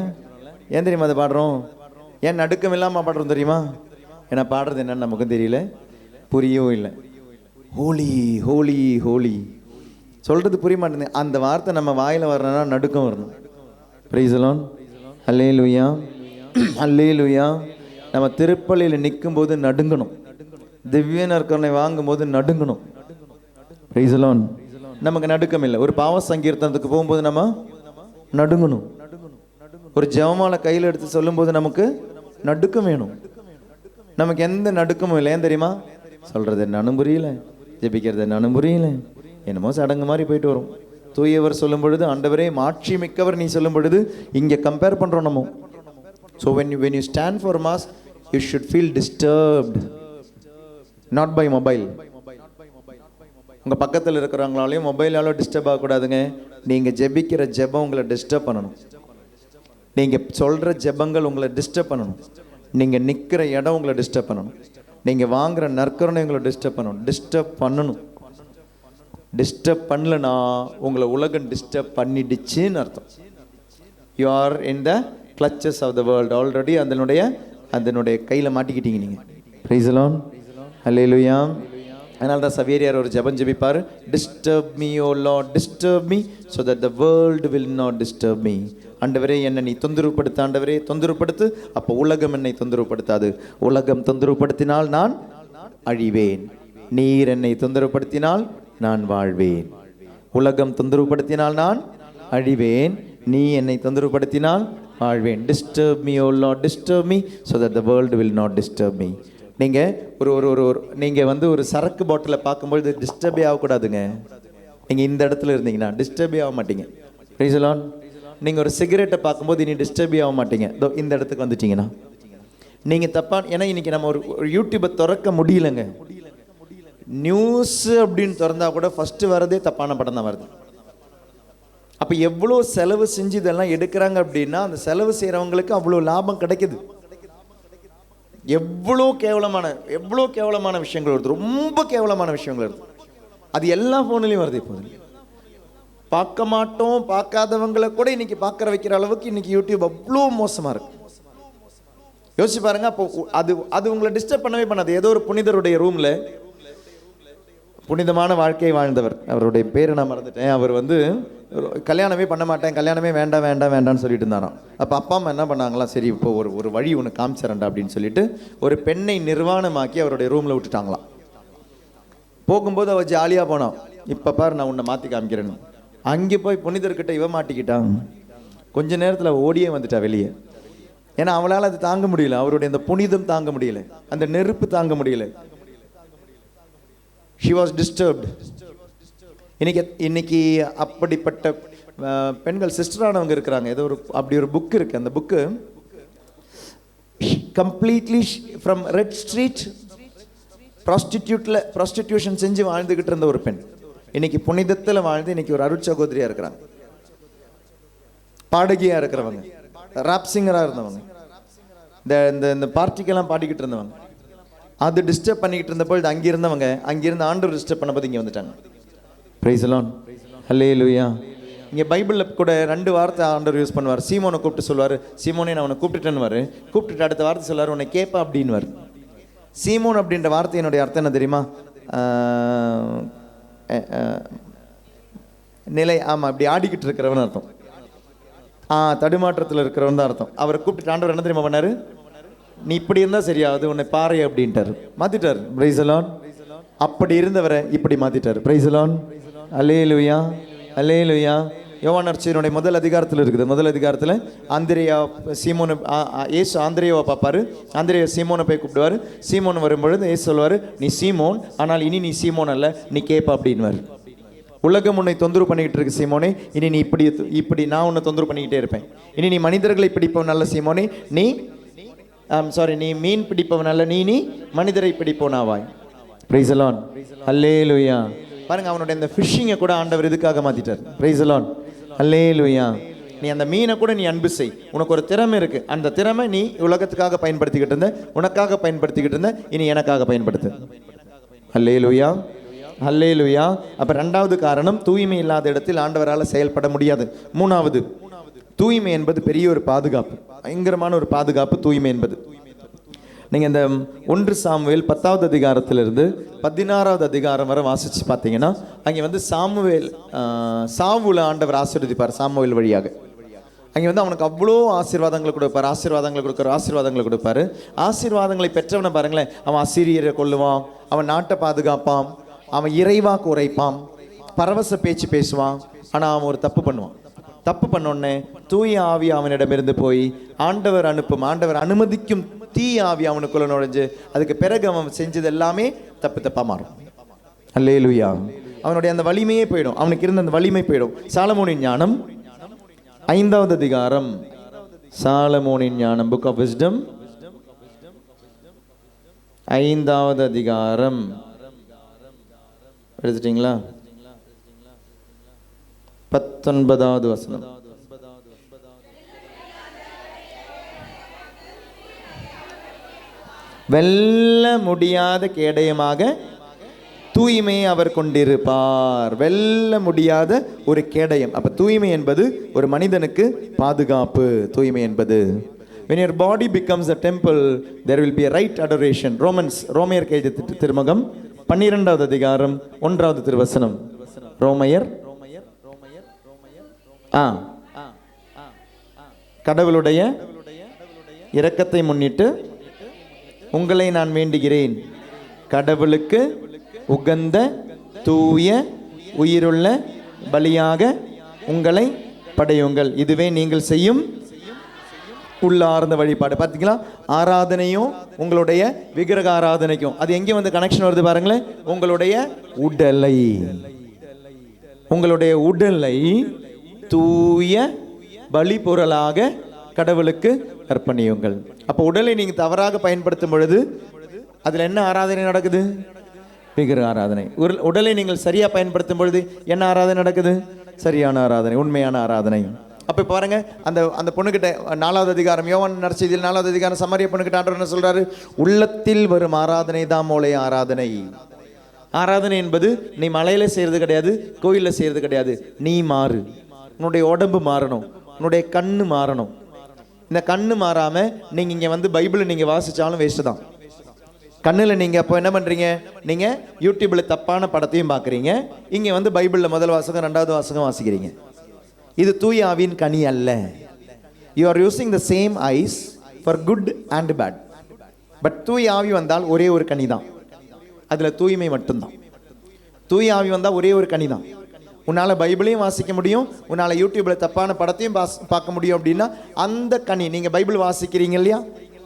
ஏன் தெரியுமா அதை பாடுறோம்? ஏன் நடுக்கம் இல்லாமல் பாடுறோம் தெரியுமா? ஏன்னா பாடுறது என்னன்னு நமக்கும் தெரியல, புரியவும் இல்லை. ஹோலி ஹோலி ஹோலி சொல்கிறது புரிய மாட்டேங்குது. அந்த வார்த்தை நம்ம வாயில் வரணும்னா நடுக்கம் வரணும். Praise the lord. Alleluia alleluia. நம்ம திருப்பலியில் நிற்கும் போது நடுங்கணும். திவ்ய நற்கருணை வாங்கும்போது நடுங்கணும். Price the Lord. நமக்கு நடுக்கம் இல்லை. ஒரு பாவ சங்கீர்த்தனத்துக்கு போகும்போது நம்ம நடுங்கணும். ஒரு ஜெபமாலை கையில் எடுத்து சொல்லும்போது நமக்கு நடுக்கம் வேணும். நமக்கு எந்த நடுக்கமும் இல்லை. ஏன் தெரியுமா? சொல்றது என்னன்னு புரியல, ஜெபிக்கிறது என்னன்னு புரியல, என்னமோ சடங்கு மாதிரி போயிட்டு வரும். தூயவர் சொல்லும் பொழுது ஆண்டவரே மாட்சி மிக்கவர் நீ சொல்லும் பொழுது இங்கே கம்பேர் பண்ணுறோம் நம்ம. So when you stand for mass you should feel disturbed, not by mobile. உங்கள் பக்கத்தில் இருக்கிறவங்களாலையும் மொபைலாலோ டிஸ்டர்ப் ஆகக்கூடாதுங்க. நீங்கள் ஜெபிக்கிற ஜெபம் உங்களை டிஸ்டர்ப் பண்ணணும். நீங்கள் சொல்கிற ஜெபங்கள் உங்களை டிஸ்டர்ப் பண்ணணும். நீங்கள் நிற்கிற இடம் உங்களை டிஸ்டர்ப் பண்ணணும். நீங்கள் வாங்குகிற நற்கருணை உங்களை டிஸ்டர்ப் பண்ணணும். டிஸ்டர்ப் பண்ணணும். டிஸ்டர்ப் பண்ணலனா உங்களை உலகம் டிஸ்டர்ப் பண்ணிடுச்சுன்னு அர்த்தம். You are in the clutches of the world already. அதனுடைய கையில் மாட்டிக்கிட்டீங்க நீங்கள். Praise the lord. அல்லேலூயா. அதனால தான் சவேரியார் ஒரு ஜெபம் ஜெபிப்பார். Disturb me O Lord, disturb me so that the world will not disturb me. ஆண்டவரே என்னை நீ தொந்தரவுப்படுத்து, ஆண்டவரே தொந்தரவுப்படுத்து. அப்போ உலகம் என்னை தொந்தரவுப்படுத்தாது. உலகம் தொந்தரவுப்படுத்தினால் நான் அழிவேன். நீர் என்னை தொந்தரவுப்படுத்தினால் நான் வாழ்வேன். உலகம் தொந்தரவுப்படுத்தினால் நான் அழிவேன். நீ என்னை தொந்தரவுப்படுத்தினால் வாழ்வேன். Disturb me O Lord, disturb me so that the world will not disturb me. நீங்கள் நீங்கள் ஒரு சரக்கு பாட்டிலை பார்க்கும்பொழுது டிஸ்டர்பே ஆகக்கூடாதுங்க. நீங்கள் இந்த இடத்துல இருந்தீங்கன்னா டிஸ்டர்பே ஆக மாட்டீங்க. Price the Lord. நீங்கள் ஒரு சிகரெட்டை பார்க்கும்போது இனி டிஸ்டர்பே ஆக மாட்டீங்க. இந்த இடத்துக்கு வந்துட்டீங்கன்னா நீங்கள் தப்பாக. ஏன்னா இன்றைக்கி நம்ம ஒரு யூடியூப்பை திறக்க முடியலைங்க. நியூஸ் அப்படின்னு திறந்தா கூட ஃபஸ்ட்டு வரதே தப்பான படம் தான் வருது. அப்போ எவ்வளோ செலவு செஞ்சு இதெல்லாம் எடுக்கிறாங்க அப்படின்னா அந்த செலவு செய்கிறவங்களுக்கு அவ்வளோ லாபம் கிடைக்குது. எவ்வளோ கேவலமான விஷயங்கள் வருது, ரொம்ப கேவலமான விஷயங்கள் வருது. அது எல்லா ஃபோன்லையும் வருது. இப்போ பார்க்க மாட்டோம், பார்க்காதவங்களை கூட இன்னைக்கு பார்க்குற வைக்கிற அளவுக்கு இன்னைக்கு யூடியூப் அவ்வளோ மோசமாக இருக்கு. யோசிச்சு பாருங்க. அப்போ அது உங்களை டிஸ்டர்ப் பண்ணவே பண்ணாது. ஏதோ ஒரு புனிதருடைய ரூமில் புனிதமான வாழ்க்கையை வாழ்ந்தவர், அவருடைய பேரை நான் மறந்துட்டேன். அவர் கல்யாணமே பண்ண மாட்டேன், கல்யாணமே வேண்டாம் வேண்டாம் வேண்டாம்னு சொல்லிட்டு இருந்தாராம். அப்போ அப்பா அம்மா என்ன பண்ணாங்களாம், சரி இப்போ ஒரு வழி ஒன்று காமிச்சிடறேன்டா அப்படின்னு சொல்லிட்டு ஒரு பெண்ணை நிர்வாணமாக்கி அவருடைய ரூமில் விட்டுட்டாங்களாம். போகும்போது அவள் ஜாலியாக போனான். இப்போ பாரு நான் உன்னை மாற்றி காமிக்கிறேன்னு. அங்கே போய் புனிதர்கிட்ட இவ மாட்டிக்கிட்டான். கொஞ்ச நேரத்தில் ஓடியே வந்துட்டா வெளியே. ஏன்னா அவளால் அது தாங்க முடியல. அவருடைய அந்த புனிதம் தாங்க முடியல, அந்த நெருப்பு தாங்க முடியல. She was disturbed. இன்னைக்கு அப்படிப்பட்ட பெண்கள் சிஸ்டரானவங்க இருக்கிறாங்க. ஏதோ அப்படி ஒரு புக் இருக்கு. அந்த book completely from red street prostitution செஞ்சு வாழ்ந்துகிட்டு இருந்த ஒரு பெண் இன்னைக்கு புனிதத்தில் வாழ்ந்து இன்னைக்கு ஒரு அருட்சகோதரியா இருக்கிறாங்க. பாடகியா இருக்கிறவங்க, ராப் சிங்கரா இருந்தவங்க, இந்த பார்ட்டிக்கெல்லாம் பாடிக்கிட்டு இருந்தவங்க. அது டிஸ்டர்ப் பண்ணிக்கிட்டு இருந்தபோது அங்கிருந்த ஆண்டவர் டிஸ்டர்ப் பண்ணபோது இங்கே வந்துட்டாங்க. Praise the lord. ஹல்லேலூயா. இங்கே பைபிளில் கூட 2 வார்த்தை ஆண்டவர் யூஸ் பண்ணுவார். சீமோனை கூப்பிட்டு சொல்லுவார், சீமோனே நான் உன்னை கூப்பிட்டுட்டேன்னு. கூப்பிட்டுட்டு அடுத்த வார்த்தை சொல்லுவார், உன்னை கேட்பா அப்படின்வார். சீமோன் அப்படின்ற வார்த்தையினுடைய அர்த்தம் என்ன தெரியுமா? நிலை. ஆமாம், இப்படி ஆடிக்கிட்டு இருக்கிறவன் அர்த்தம். தடுமாற்றத்தில் இருக்கிறவன் தான் அர்த்தம். அவரை கூப்பிட்டு ஆண்டவர் என்ன தெரியுமா பண்ணாரு? நீ இப்படி இருந்தா சரியாது, உன்னை பாரு அப்படின்ட்டாரு, மாத்திட்டாரு. Price the Lord. அப்படி இருந்தவரை இப்படி மாத்திட்டாரு. Price the lord. அல்லேலூயா அல்லேலூயா. யோவான் நற்செய்தியினுடைய முதல் அதிகாரத்தில் இருக்குது. முதல் அதிகாரத்தில் ஆந்திரேயா சீமோனை ஏசு ஆந்திரேயாவை பார்ப்பாரு. ஆந்திரேயா சீமோனை போய் கூப்பிடுவார். சீமோன் வரும்பொழுது ஏசு சொல்லுவார், நீ சீமோன், ஆனால் இனி நீ சீமோன் அல்ல, நீ கேப்பா அப்படின்வார். உலகம் உன்னை தொந்தரவு பண்ணிக்கிட்டு இருக்கு சீமோனே, இனி நீ இப்படி இப்படி நான் உன்னை தொந்தரவு பண்ணிக்கிட்டே இருப்பேன். இனி நீ மனிதர்களை பிடிப்பவன் அல்ல சீமோனே, நீ நீ மீன் பிடிப்பவன் அல்ல, நீ மனிதரை பிடிப்பவனாவாய். பிரைஸ் தி லார்ட், ஹல்லேலூயா. பாருங்க, அவனுடைய அந்த ஃபிஷிங்கை கூட ஆண்டவர் இதுக்காக மாத்திட்டார். பிரைஸ் தி லார்ட், ஹல்லேலூயா. நீ அந்த மீனை கூட நீ அன்பு செய். உனக்கு ஒரு திறமை இருக்கு, அந்த திறமை நீ உலகத்துக்காக பயன்படுத்திக்கிட்டு இருந்த, உனக்காக பயன்படுத்திக்கிட்டு இருந்த, இனி எனக்காக பயன்படுத்து. ஹல்லேலூயா, ஹல்லேலூயா. அப்ப ரெண்டாவது காரணம், தூய்மை இல்லாத இடத்தில் ஆண்டவரால் செயல்பட முடியாது. மூணாவது, தூய்மை என்பது பெரிய ஒரு பாதுகாப்பு, பயங்கரமான ஒரு பாதுகாப்பு தூய்மை என்பது. நீங்கள் இந்த 1 சாமுவேல் 10வது அதிகாரத்திலிருந்து 16வது அதிகாரம் வரை வாசித்து பார்த்தீங்கன்னா, அங்கே வந்து சாவுல ஆண்டவர் ஆசீர்வதிப்பார் சாமுவேல் வழியாக. அங்கே வந்து அவனுக்கு அவ்வளோ ஆசீர்வாதங்களை கொடுப்பார், ஆசீர்வாதங்களை கொடுப்பாரு. ஆசீர்வாதங்களை பெற்றவனை பாருங்களேன், அவன் அசீரியரை கொல்லுவான், அவன் நாட்டை பாதுகாப்பான், அவன் இறைவாக்கு உரைப்பான், பரவச பேச்சு பேசுவான். ஆனால் அவன் ஒரு தப்பு பண்ணுவான். தப்பு பண்ணோடனே தூய ஆவி அவனிடமிருந்து போய் ஆண்டவர் அனுமதிக்கும் தீ ஆவி அவனுக்குள்ள நுழைஞ்சு, அதுக்கு பிறகு அவன் செஞ்சது எல்லாமே தப்பா மாறும். அல்லேலூயா. அவனுடைய அந்த வலிமையே போயிடும், அவனுக்கு இருந்த அந்த வலிமை போயிடும். சாலமோனின் ஞானம் 5வது அதிகாரம், சாலமோனின் ஞானம், புக் ஆஃப் விஸ்டம் 5வது அதிகாரம் எடுத்துட்டீங்களா? 19வது வசனம். வெல்ல முடியாத கேடயமாக தூய்மையை அவர் கொண்டிருப்பார். வெல்ல முடியாத ஒரு கேடயம். அப்ப தூய்மை என்பது ஒரு மனிதனுக்கு பாதுகாப்பு. தூய்மை என்பது, when your body becomes a temple, there will be a right adoration. ரோமையர் எழுதிய திருமுகம் 12வது அதிகாரம் 1வது திருவசனம். ரோமையர் கடவுளுடைய இரக்கத்தை முன்னிட்டு உங்களை நான் வேண்டுகிறேன், கடவுளுக்கு உகந்த தூய உயிருள்ள பலியாக உங்களை படையுங்கள், இதுவே நீங்கள் செய்யும் உள்ளார்ந்த வழிபாடு. பார்த்தீங்களா, ஆராதனையும் உங்களுடைய விக்கிரக ஆராதனைக்கும் அது எங்கே வந்து கனெக்ஷன் வருது பாருங்களேன். உங்களுடைய உடலை தூய பலி பொருளாக கடவுளுக்கு அர்ப்பணியுங்கள். அப்போ உடலை நீங்க தவறாக பயன்படுத்தும் பொழுது அதுல என்ன ஆராதனை நடக்குது? விக்கிரக ஆராதனை. உடலை நீங்கள் சரியா பயன்படுத்தும் பொழுது என்ன ஆராதனை நடக்குது? சரியான ஆராதனை, உண்மையான ஆராதனை. அப்ப பாருங்க, அந்த பொண்ணுகிட்ட 4வது அதிகாரம், யோவான் நற்செய்தியில் 4வது அதிகாரம், சமாரிய பொண்ணுகிட்ட ஆண்டவர் என்ன சொல்றாரு? உள்ளத்தில் வரும் ஆராதனை தான் மூளை ஆராதனை. ஆராதனை என்பது நீ மலையில செய்யறது கிடையாது, கோயில்ல செய்யறது கிடையாது. நீ மாறு, உன்னுடைய உடம்பு மாறணும், உன்னுடைய கண்ணு மாறணும். இந்த கண்ணு மாறாம நீங்க இங்க வந்து பைபிளை நீங்க வாசிச்சாலும் வேஸ்ட் தான். கண்ணுல நீங்க அப்போ என்ன பண்றீங்க? நீங்க யூடியூப்ல தப்பான படத்தையும் பாக்குறீங்க, இங்க வந்து பைபிள்ல முதல் வாசகம் 2வது வாசகம் வாசிக்கிறீங்க. இது தூய ஆவியின் கனி அல்ல. You are using the same eyes for good and bad. But தூய ஆவி வந்தால் ஒரே ஒரு கனி தான், அதுல தூய்மை மட்டும்தான். தூய ஆவி வந்தால் ஒரே ஒரு கனி தான். உன்னால பைபிளையும் வாசிக்க முடியும், உன்னால யூடியூப்ல தப்பான படத்தையும் பார்க்க முடியும். அப்படின்னா அந்த கனி, நீங்க பைபிள் வாசிக்கிறீங்க இல்லையா,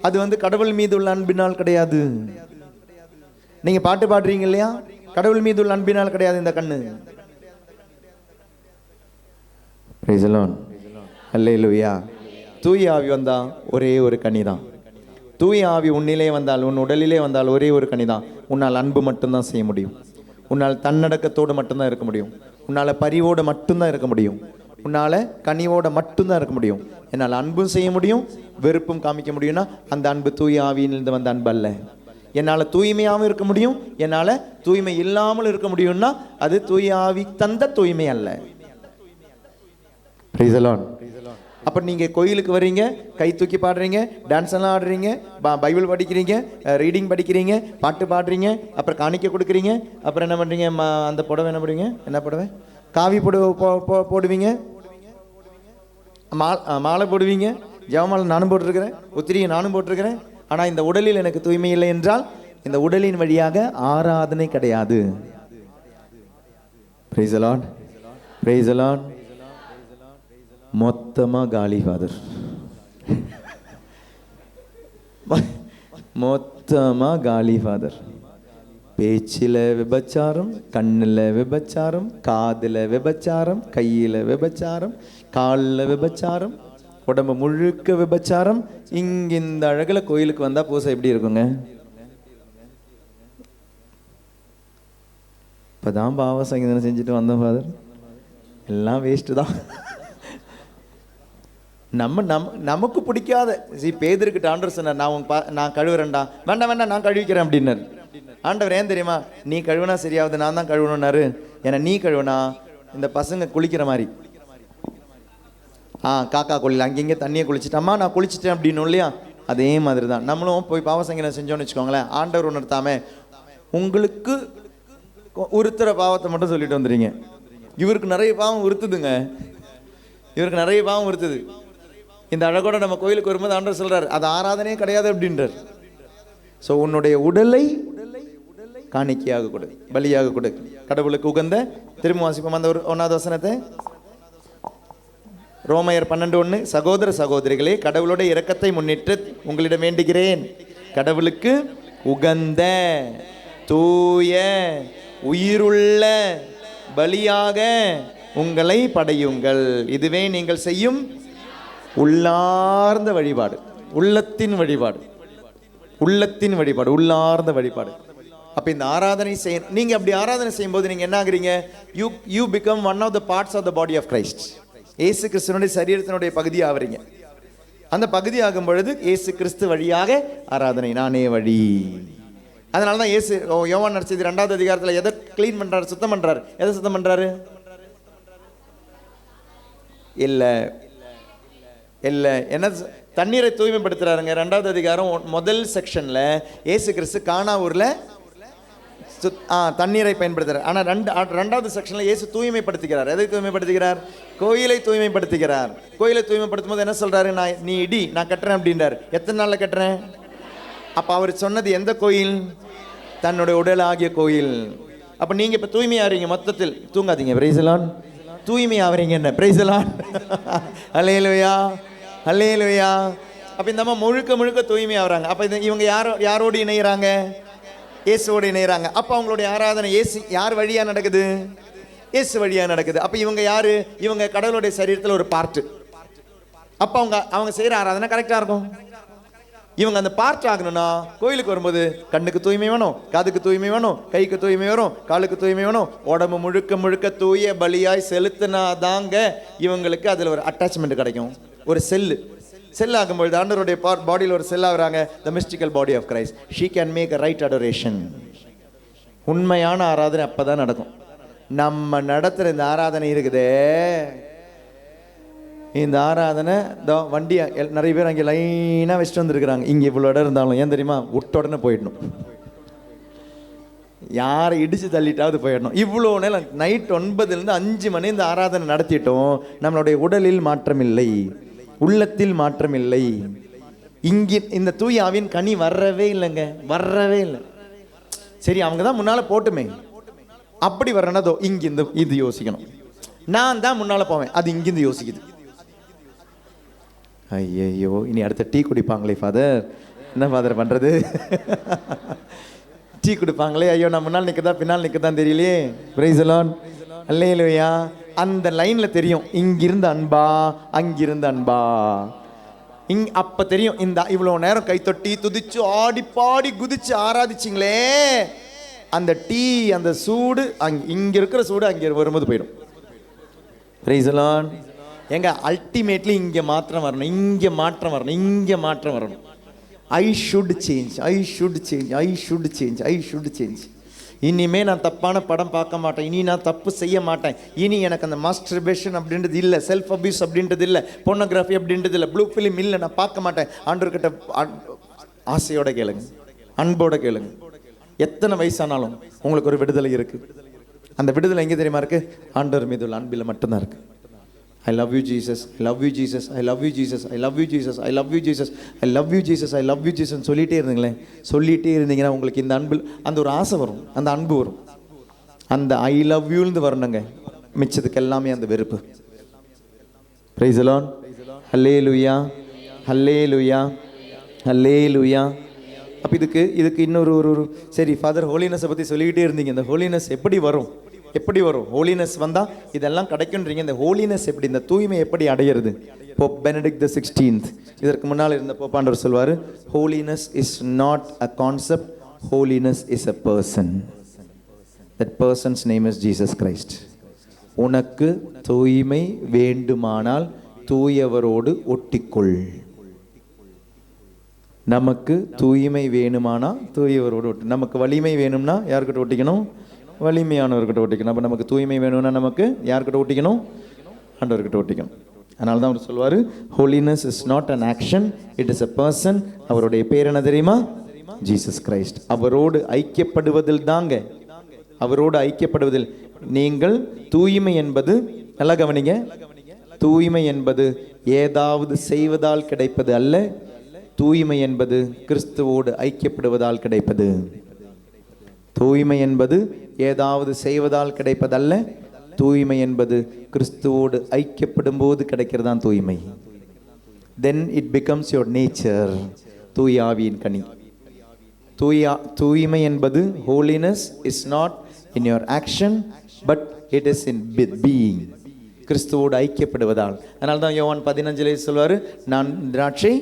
அது வந்து கடவுள் மீது உள்ள அன்பினால் கிடையாது. நீங்க பாட்டு பாடுறீங்க இல்லையா, கடவுள் மீது உள்ள அன்பினால் கிடையாது இந்த கண்ணு. பிரைஸ் தி லார்ட், அல்லேலூயா. தூய ஆவி வந்தா ஒரே ஒரு கனி தான். தூய ஆவி உன்னிலே வந்தால், உன் உடலிலே வந்தால் ஒரே ஒரு கனி தான். உன்னால் அன்பு மட்டும்தான் செய்ய முடியும், உன்னால் தன்னடக்கத்தோடு மட்டும்தான் இருக்க முடியும், உன்னால் பரிவோடு மட்டும்தான் இருக்க முடியும், உன்னால் கனிவோட மட்டும்தான் இருக்க முடியும். என்னால் அன்பும் செய்ய முடியும், வெறுப்பும் காமிக்க முடியும்னா அந்த அன்பு தூய ஆவியிலிருந்து வந்த அன்பு அல்ல. என்னால் தூய்மையாகவும் இருக்க முடியும், என்னால் தூய்மை இல்லாமல் இருக்க முடியும்னா அது தூய ஆவி தந்த தூய்மை அல்ல. Price the Lord. அப்போ நீங்கள் கோயிலுக்கு வர்றீங்க, கை தூக்கி பாடுறீங்க, டான்ஸ் எல்லாம் ஆடுறீங்க, பைபிள் படிக்கிறீங்க, ரீடிங் படிக்கிறீங்க, பாட்டு பாடுறீங்க, அப்புறம் காணிக்க கொடுக்குறீங்க, அப்புறம் என்ன பண்ணுறீங்க? அந்த புடவை என்ன பண்ணுவீங்க? என்ன புடவை? காவி போடுவீங்க, மாலை போடுவீங்க. ஜெபமாலை நானும் போட்டிருக்கிறேன், உத்திரியை நானும் போட்டிருக்கிறேன். ஆனால் இந்த உடலில் எனக்கு தூய்மை இல்லை என்றால் இந்த உடலின் வழியாக ஆராதனை கிடையாது. Price the lord, praise the Lord. மொத்தமா காலி ஃபாதர், மொத்தமா காலி ஃபாதர். பேச்சில் விபச்சாரம், கண்ணில் விபச்சாரம், காதில் விபச்சாரம், கையில் விபச்சாரம், காலில் விபச்சாரம், உடம்பு முழுக்க விபச்சாரம். இங்கே இந்த அழகில் கோயிலுக்கு வந்தால் பூசை எப்படி இருக்குங்க? இப்போ தான் பாவ சங்கீதனை செஞ்சுட்டு வந்தோம் ஃபாதர், எல்லாம் வேஸ்ட்டு தான். நமக்கு பிடிக்காத பேதருக்கு ஆண்டவர் சொன்னார், நான் கழுவுறேன்டா. வேண்டாம் வேண்டாம், நான் கழுவிக்கிறேன் அப்படின்னாரு. ஆண்டவர் ஏன் தெரியுமா? நீ கழுவுனா சரியாவது, நான் தான் கழுவணும்னாரு. ஏன்னா நீ கழுவுனா இந்த பசங்க குளிக்கிற மாதிரி, காக்கா குளியில் அங்கங்கே தண்ணியை குளிச்சுட்டாமா நான் குளிச்சுட்டேன் அப்படின்னு இல்லையா? அதே மாதிரி தான் நம்மளும் போய் பாவசங்கீதம் செஞ்சோன்னு வச்சுக்கோங்களேன். ஆண்டவர் உணர்த்தாம உங்களுக்கு உறுத்துற பாவத்தை மட்டும் சொல்லிட்டு வந்துடுறீங்க. இவருக்கு நிறைய பாவம் உறுத்துதுங்க, இவருக்கு நிறைய பாவம் உறுத்துது. இந்த அழகோட நம்ம கோயிலுக்கு வரும்போது ஆண்டவர் சொல்றாரு, அது ஆராதனையே கிடையாது அப்படின்றார். ஸோ உன்னுடைய உடலை காணிக்கையாக கொடு, பலியாக கொடு, கடவுளுக்கு உகந்த. திரும்ப வாசிப்போம் அந்த 1வது வசனத்தை. ரோமையர் 12:1. சகோதர சகோதரிகளே, கடவுளுடைய இரக்கத்தை முன்னிட்டு உங்களிடம் வேண்டுகிறேன், கடவுளுக்கு உகந்த தூய உயிருள்ள பலியாக உங்களை படையுங்கள், இதுவே நீங்கள் செய்யும் உள்ளார்ந்த வழிபாடு. உள்ளத்தின் வழிபாடு, உள்ளத்தின் வழிபாடு, உள்ளார்ந்த வழிபாடு. அப்ப இந்த ஆராதனை செய்ய, நீங்க அப்படி ஆராதனை செய்யும் போது நீங்க என்ன ஆகுறீங்க? You become one of the parts of the body of Christ. இயேசு கிறிஸ்துவனுடைய சரீரத்தினுடைய பகுதி ஆவறீங்க. அந்த பகுதி ஆகும் பொழுது இயேசு கிறிஸ்து வழியாக ஆராதனை, நானே வழி. அதனால தான் இயேசு யோவான் நற்செய்தி 2வது அதிகாரத்தில் எதை கிளீன் பண்றாரு? சுத்தம் பண்றாரு. எதை சுத்தம் பண்றாரு? இல்ல என்ன தண்ணீரை தூய்மைப்படுத்துறாருங்க. 2வது அதிகாரம் 1 செக்ஷன்ல இயேசு கிறிஸ்து கானா ஊர்ல தண்ணீரை பயன்படுத்துறார். ஆனா 2வது செக்ஷன்ல இயேசு தூய்மைப்படுத்துகிறார். எதை தூய்மைப்படுத்துகிறார்? கோயிலை தூய்மைப்படுத்துகிறார். கோயிலை தூய்மைப்படுத்தும் போது என்ன சொல்றாரு? நீ இடி, நான் கட்டுறேன் அப்படின்றார். எத்தனை நாள்ல கட்டுறேன்? அப்ப அவர் சொன்னது எந்த கோயில்? தன்னுடைய உடல் ஆகிய கோயில். அப்ப நீங்க இப்ப தூய்மையாறீங்க. மொத்தத்தில் தூங்காதீங்க. Price the lord. தூய்மையாவறீங்க. என்ன? Praise the lord. Hallelujah, hallelujah. அப்ப இந்த அம்மா முழுக்க முழுக்க தூய்மையாவறாங்க. அப்ப இவங்க யாரோடு இணையறாங்க? இயேசுவோடு இணையறாங்க. அப்ப அவங்களுடைய ஆராதனை இயேசு யார் வழியா நடக்குது? இயேசு வழியா நடக்குது. அப்ப இவங்க யாரு? இவங்க கடவுளுடைய சரீரத்தில் ஒரு பார்ட். அப்ப அவங்க செய்யற ஆராதனை கரெக்டா இருக்கும். இவங்க அந்த பார்ட் ஆகணும்னா கோயிலுக்கு வரும்போது கண்ணுக்கு தூய்மை வேணும், காதுக்கு தூய்மை வேணும், கைக்கு தூய்மை வரும், காலுக்கு தூய்மை வேணும், உடம்பு முழுக்க முழுக்க தூய பலியாய் செலுத்தினாதாங்க இவங்களுக்கு அதுல ஒரு அட்டாச்மெண்ட் கிடைக்கும். ஒரு செல் ஆகும்பொழுது ஆண்டவருடைய பாடியில் ஒரு செல் ஆகுறாங்க. The mystical body of Christ. She can make a right adoration. உண்மையான ஆராதனை அப்பதான் நடக்கும். நம்ம நடத்துற இந்த ஆராதனை இருக்குதே, இந்த ஆராதனை வண்டி நிறைய பேர் அங்கே லைனாக வச்சுட்டு வந்துருக்குறாங்க. இங்கே இவ்வளோ இடம் இருந்தாலும் ஏன் தெரியுமா? விட்ட உடனே போயிடணும், யாரை இடித்து தள்ளிட்டாவது போயிடணும். இவ்வளோ நேரம் நைட் 9 to 5 மணி இந்த ஆராதனை நடத்திட்டோம். நம்மளுடைய உடலில் மாற்றம் இல்லை, உள்ளத்தில் மாற்றம் இல்லை. இங்கே இந்த தூய ஆவியின் கனி வரவே இல்லைங்க, வரவே இல்லை. சரி, அவங்க தான் முன்னால் போட்டுமே, அப்படி வரனதோ இங்கிருந்து இது யோசிக்கணும். நான் தான் முன்னால் போவேன், அது இங்கிருந்து யோசிக்குது. ஐயோ, இனி அடுத்த டீ குடிப்பாங்களே ஃபாதர், என்ன ஃபாதர் பண்ணுறது? டீ குடிப்பாங்களே, ஐயோ நான் முன்னால் நிற்கதா பின்னால் நிற்கதான் தெரியலையே. பிரைஸ் தி லார்ட், அல்லேலூயா. அந்த லைனில் தெரியும் இங்கிருந்து அன்பா அங்கிருந்து அன்பா. அப்போ தெரியும். இந்த இவ்வளோ நேரம் கைத்தொட்டி துதிச்சு ஆடி பாடி குதிச்சு ஆராதிச்சிங்களே, அந்த டீ அந்த சூடு இங்கே இருக்கிற சூடு அங்கே வரும்போது போயிடும். Price the Lord. எங்க அல்டிமேட்லி இங்கே மாற்றம் வரணும், இங்கே மாற்றம் வரணும், இங்கே மாற்றம் வரணும். I should change, I should change, I should change, I should change. இனிமே நான் தப்பான படம் பார்க்க மாட்டேன், இனி நான் தப்பு செய்ய மாட்டேன், இனி எனக்கு அந்த மாஸ்டர்பேஷன் அப்படின்றது இல்லை, செல்ஃப் அபியூஸ் அப்படின்றது இல்லை, போர்னோகிராஃபி அப்படின்றது இல்லை, ப்ளூ ஃபிலிம் இல்லை, நான் பார்க்க மாட்டேன். ஆண்டவர்கிட்ட ஆசையோட கேளுங்க, அன்போட கேளுங்க. எத்தனை வயசானாலும் உங்களுக்கு ஒரு விடுதலை இருக்கு. அந்த விடுதலை எங்கே தெரியுமா இருக்கு? ஆண்டவர் மீது உள்ள அன்பில் மட்டும்தான் இருக்கு. I love you Jesus, I love you Jesus, I love you Jesus, I love you Jesus, I love you Jesus, I love you Jesus, I love you Jesus சொல்லிட்டே இருந்தீங்களே, சொல்லிட்டே இருந்தீங்கன்னா உங்களுக்கு இந்த அன்பில் அந்த ஒரு ஆசை வரும், அந்த அன்பு வரும். அந்த ஐ லவ் யூன்னு வரணுங்க, மிச்சத்துக்கு எல்லாமே அந்த வெறுப்பு. Praise the lord. Hallelujah, hallelujah, hallelujah. அப்போ இதுக்கு இன்னொரு ஒரு சரி ஃபாதர் ஹோலினஸை பற்றி சொல்லிக்கிட்டே இருந்தீங்க. இந்த ஹோலினஸ் எப்படி வரும்? ஹோலினஸ் வந்தால் இதெல்லாம் கிடைக்குன்றீங்க. இந்த ஹோலினஸ் எப்படி, இந்த தூய்மை எப்படி அடையிறது? போப் பெனடிக்ட் தி 16th இதற்கு முன்னால் இருந்த போப்பாண்டவர் சொல்வார், holiness is not a concept, holiness is a person. That persons name is Jesus Christ. உனக்கு தூய்மை வேண்டுமானால் தூயவரோடு ஒட்டிக்கொள். நமக்கு தூய்மை வேணுமானா தூயவரோடு நமக்கு வலிமை வேணும்னா யார்கிட்ட ஒட்டிக்கணும்? வலிமையானவர்கிட்ட ஒட்டிக்கணும். அப்போ நமக்கு தூய்மை வேணும்னா நமக்கு யார்கிட்ட ஒட்டிக்கணும்? ஆண்டவர்கிட்ட ஒட்டிக்கணும். அதனால தான் அவர் சொல்வார், holiness is not an action, it is a person. அவருடைய பேர் என்ன தெரியுமா? Jesus Christ. அவரோடு ஐக்கியப்படுவதில் தாங்க, அவரோடு ஐக்கியப்படுவதில். நீங்கள் தூய்மை என்பது, நல்லா கவனிங்க, தூய்மை என்பது ஏதாவது செய்வதால் கிடைப்பது அல்ல. தூய்மை என்பது கிறிஸ்துவோடு ஐக்கியப்படுவதால் கிடைப்பது. தூய்மை என்பது ஏதாவது செய்வதால் கிடைப்பதல்ல. தூய்மை என்பது கிறிஸ்துவோடு ஐக்கியப்படும் போது கிடைக்கிறதான் தூய்மை. Then it becomes your nature. தூய ஆவியின் கனி. தூய்மை என்பது, holiness is not in your action but it is in being. கிறிஸ்துவோடு ஐக்கியப்படுவதால். அதனால தான் யோவான் 15 சொல்வார், நான் திராட்சை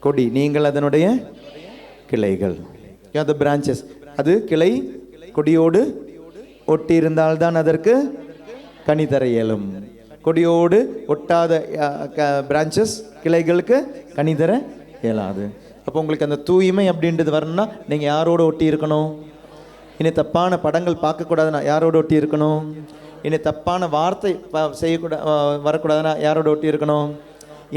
கொடி, நீங்கள் அதனுடைய கிளைகள். the branches. அது கிளை கொடியோடு ஒட்டி இருந்தால்தான் அதற்கு கனி தர இயலும். கொடியோடு ஒட்டாத பிரான்ச்சஸ், கிளைகளுக்கு கனி தர இயலாது. அப்போ உங்களுக்கு அந்த தூய்மை அப்படின்றது வரணும்னா நீங்கள் யாரோடு ஒட்டி இருக்கணும்? இனி தப்பான படங்கள் பார்க்கக்கூடாதுன்னா யாரோடு ஒட்டி இருக்கணும்? இனி தப்பான வார்த்தை வரக்கூடாதுன்னா யாரோட ஒட்டி இருக்கணும்?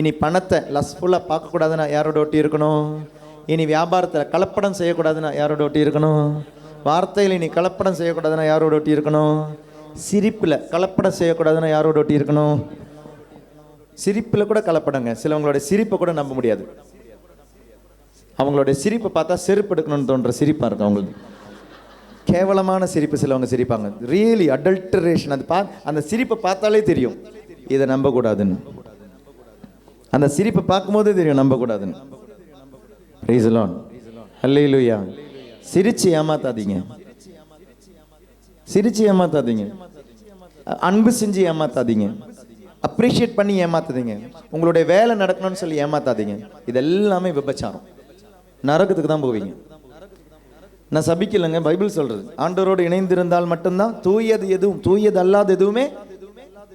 இனி பணத்தை லஸ்ஃபுல்லாக பார்க்கக்கூடாதுன்னா யாரோட ஒட்டி இருக்கணும்? இனி வியாபாரத்தில் கலப்படம் செய்யக்கூடாதுன்னா யாரோட ஒட்டி இருக்கணும்? வார்த்தையில் இனி கலப்படம் செய்யக்கூடாதுன்னா யாரோட ஒட்டி இருக்கணும்? சிரிப்பில் கலப்படம் செய்யக்கூடாதுன்னா யாரோட ஒட்டி இருக்கணும்? சிரிப்பில் கூட கலப்படங்க. சிலவங்களுடைய சிரிப்பை கூட நம்ப முடியாது. அவங்களுடைய சிரிப்பை பார்த்தா செருப்பு எடுக்கணும்னு தோன்ற சிரிப்பாக இருக்கும் அவங்களுக்கு. கேவலமான சிரிப்பு சிலவங்க சிரிப்பாங்க. ரியலி அடல்டரேஷன். அது அந்த சிரிப்பை பார்த்தாலே தெரியும் இதை நம்பக்கூடாதுன்னு. அந்த சிரிப்பை பார்க்கும்போதே தெரியும் நம்பக்கூடாதுன்னு. Price the lord. ஹல்லேலூயா. சிரிச்சு ஏமாத்தாதீங்க, சிரிச்சு ஏமாத்தாதீங்க, அன்பு செஞ்சு ஏமாத்தாதீங்க, அப்ரிஷியேட் பண்ணி ஏமாத்தாதீங்க, உங்களுடைய வேலை நடக்கணும்னு சொல்லி ஏமாத்தாதீங்க. இதெல்லாமே விபச்சாரம். நரகத்துக்கு தான் போவீங்க. நான் சபிக்கலைங்க, பைபிள் சொல்றது. ஆண்டவரோடு இணைந்திருந்தால் மட்டும்தான் தூயது எதுவும், தூயது அல்லாத எதுவுமே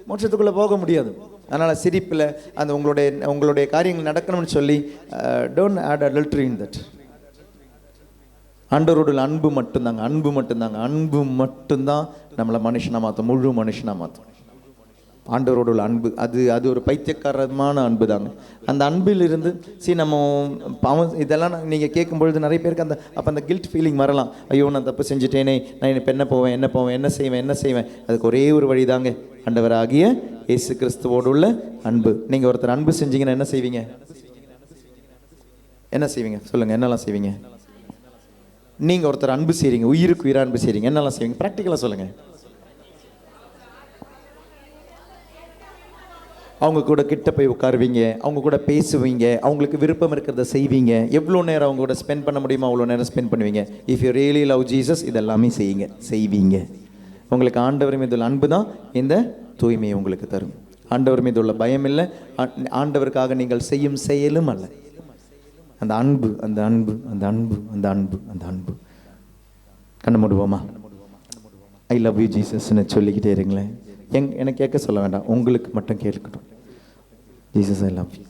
மோட்சத்துக்குள்ளே போக முடியாது. அதனால் சிரிப்பில் அந்த உங்களுடைய காரியங்கள் நடக்கணும்னு சொல்லி don't add adultery in that. ஆண்டவரோட அன்பு மட்டும்தாங்க, அன்பு மட்டும்தாங்க, அன்பு மட்டும்தான் நம்மளை மனுஷனாக மாற்றும், முழு மனுஷனாக மாற்றும். ஆண்டவரோட அன்பு அது ஒரு பைத்தியக்காரமான அன்பு தாங்க. அந்த அன்பில் இருந்து நம்ம இதெல்லாம் நீங்கள் கேட்கும் பொழுது நிறைய பேருக்கு அப்போ அந்த கில்ட் ஃபீலிங் வரலாம். ஐயோ நான் தப்பு செஞ்சுட்டேனே, நான் இப்போ என்ன போவேன், என்ன செய்வேன். அதுக்கு ஒரே ஒரு வழி தாங்க, ஆண்டவராகிய இயேசு கிறிஸ்துவோடு உள்ள அன்பு. நீங்கள் ஒருத்தர் அன்பு செஞ்சீங்கன்னா என்ன செய்வீங்க? சொல்லுங்கள், என்னெல்லாம் செய்வீங்க? நீங்கள் ஒருத்தர் அன்பு செய்கிறீங்க, உயிருக்கு உயிராக அன்பு செய்கிறீங்க, என்னெல்லாம் செய்வீங்க? ப்ராக்டிக்கலாக சொல்லுங்கள். அவங்க கூட கிட்ட போய் உட்காருவீங்க, அவங்க கூட பேசுவீங்க, அவங்களுக்கு விருப்பம் இருக்கிறத செய்வீங்க. எவ்வளோ நேரம் அவங்க கூட ஸ்பெண்ட் பண்ண முடியுமோ அவ்வளோ நேரம் ஸ்பெண்ட் பண்ணுவீங்க. If you really love Jesus இதெல்லாமே செய்வீங்க. உங்களுக்கு ஆண்டவர் மீது உள்ள அன்பு தான் இந்த தூய்மையை உங்களுக்கு தரும். ஆண்டவர் மீது உள்ள பயம் இல்லை, ஆண்டவருக்காக நீங்கள் செய்யும் செயலும் அல்ல. அந்த அன்பு, அந்த அன்பு, அந்த அன்பு, அந்த அன்பு, அந்த அன்பு. கண்ண மூடுவோமா? ஐ லவ் யூ ஜீசஸ்ன்னு சொல்லிக்கிட்டே இருங்களேன். எனக்கு கேட்க சொல்ல வேண்டாம், உங்களுக்கு மட்டும் கேட்கட்டும். Jesus I love you,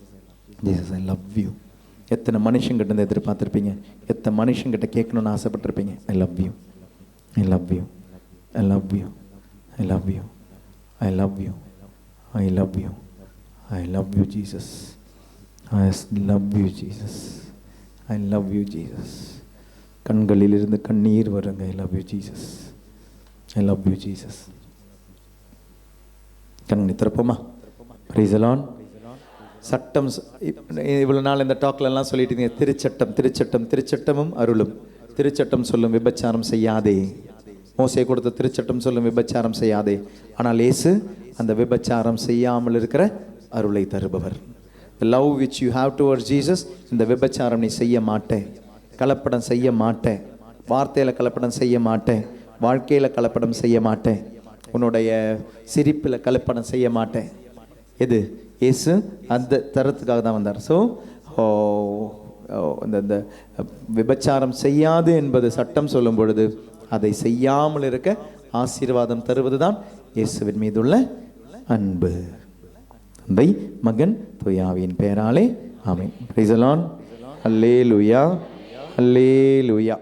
Jesus I love you. எத்தனை மனுஷங்கிட்ட இருந்து எதிர்பார்த்துருப்பீங்க, எத்தனை மனுஷங்கிட்ட கேட்கணும்னு ஆசைப்பட்டிருப்பீங்க. I love you, I love you, I love you, I love you, I love you, I love you, I love you Jesus, I love you Jesus, I love you Jesus. கண்களிலிருந்து கண்ணீர் வருங்க. I love you Jesus, I love you Jesus. கண்ணை திறப்போமா? Price the Lord. சட்டம், இவ்வளோ நாள் இந்த டாக்லெல்லாம் சொல்லிட்டு இருந்தீங்க, திருச்சட்டம், திருச்சட்டம், திருச்சட்டமும் அருளும். திருச்சட்டம் சொல்லும் விபச்சாரம் செய்யாதே. மோசே கொடுத்த திருச்சட்டம் சொல்லும் விபச்சாரம் செய்யாதே. ஆனால் இயேசு அந்த விபச்சாரம் செய்யாமல் இருக்கிற அருளை தருபவர். The love which you have towards Jesus, இந்த விபச்சாரம் நீ செய்ய மாட்டே. கலப்படம் செய்ய மாட்டேன், வார்த்தையில் கலப்படம் செய்ய மாட்டேன், வாழ்க்கையில் கலப்படம் செய்ய மாட்டேன், உன்னுடைய சிரிப்பில் கலப்படம் செய்ய மாட்டேன். எது? இயேசு அந்த தரத்துக்காக தான் வந்தார். ஸோ இந்த விபச்சாரம் செய்யாது என்பது சட்டம் சொல்லும் பொழுது அதை செய்யாமல் இருக்க ஆசீர்வாதம் தருவது தான் இயேசுவின் மீதுள்ள அன்பு. தந்தை, மகன், தூய ஆவியின் பெயராலே ஆமென். Price the lord. Alleluia, hallelujah.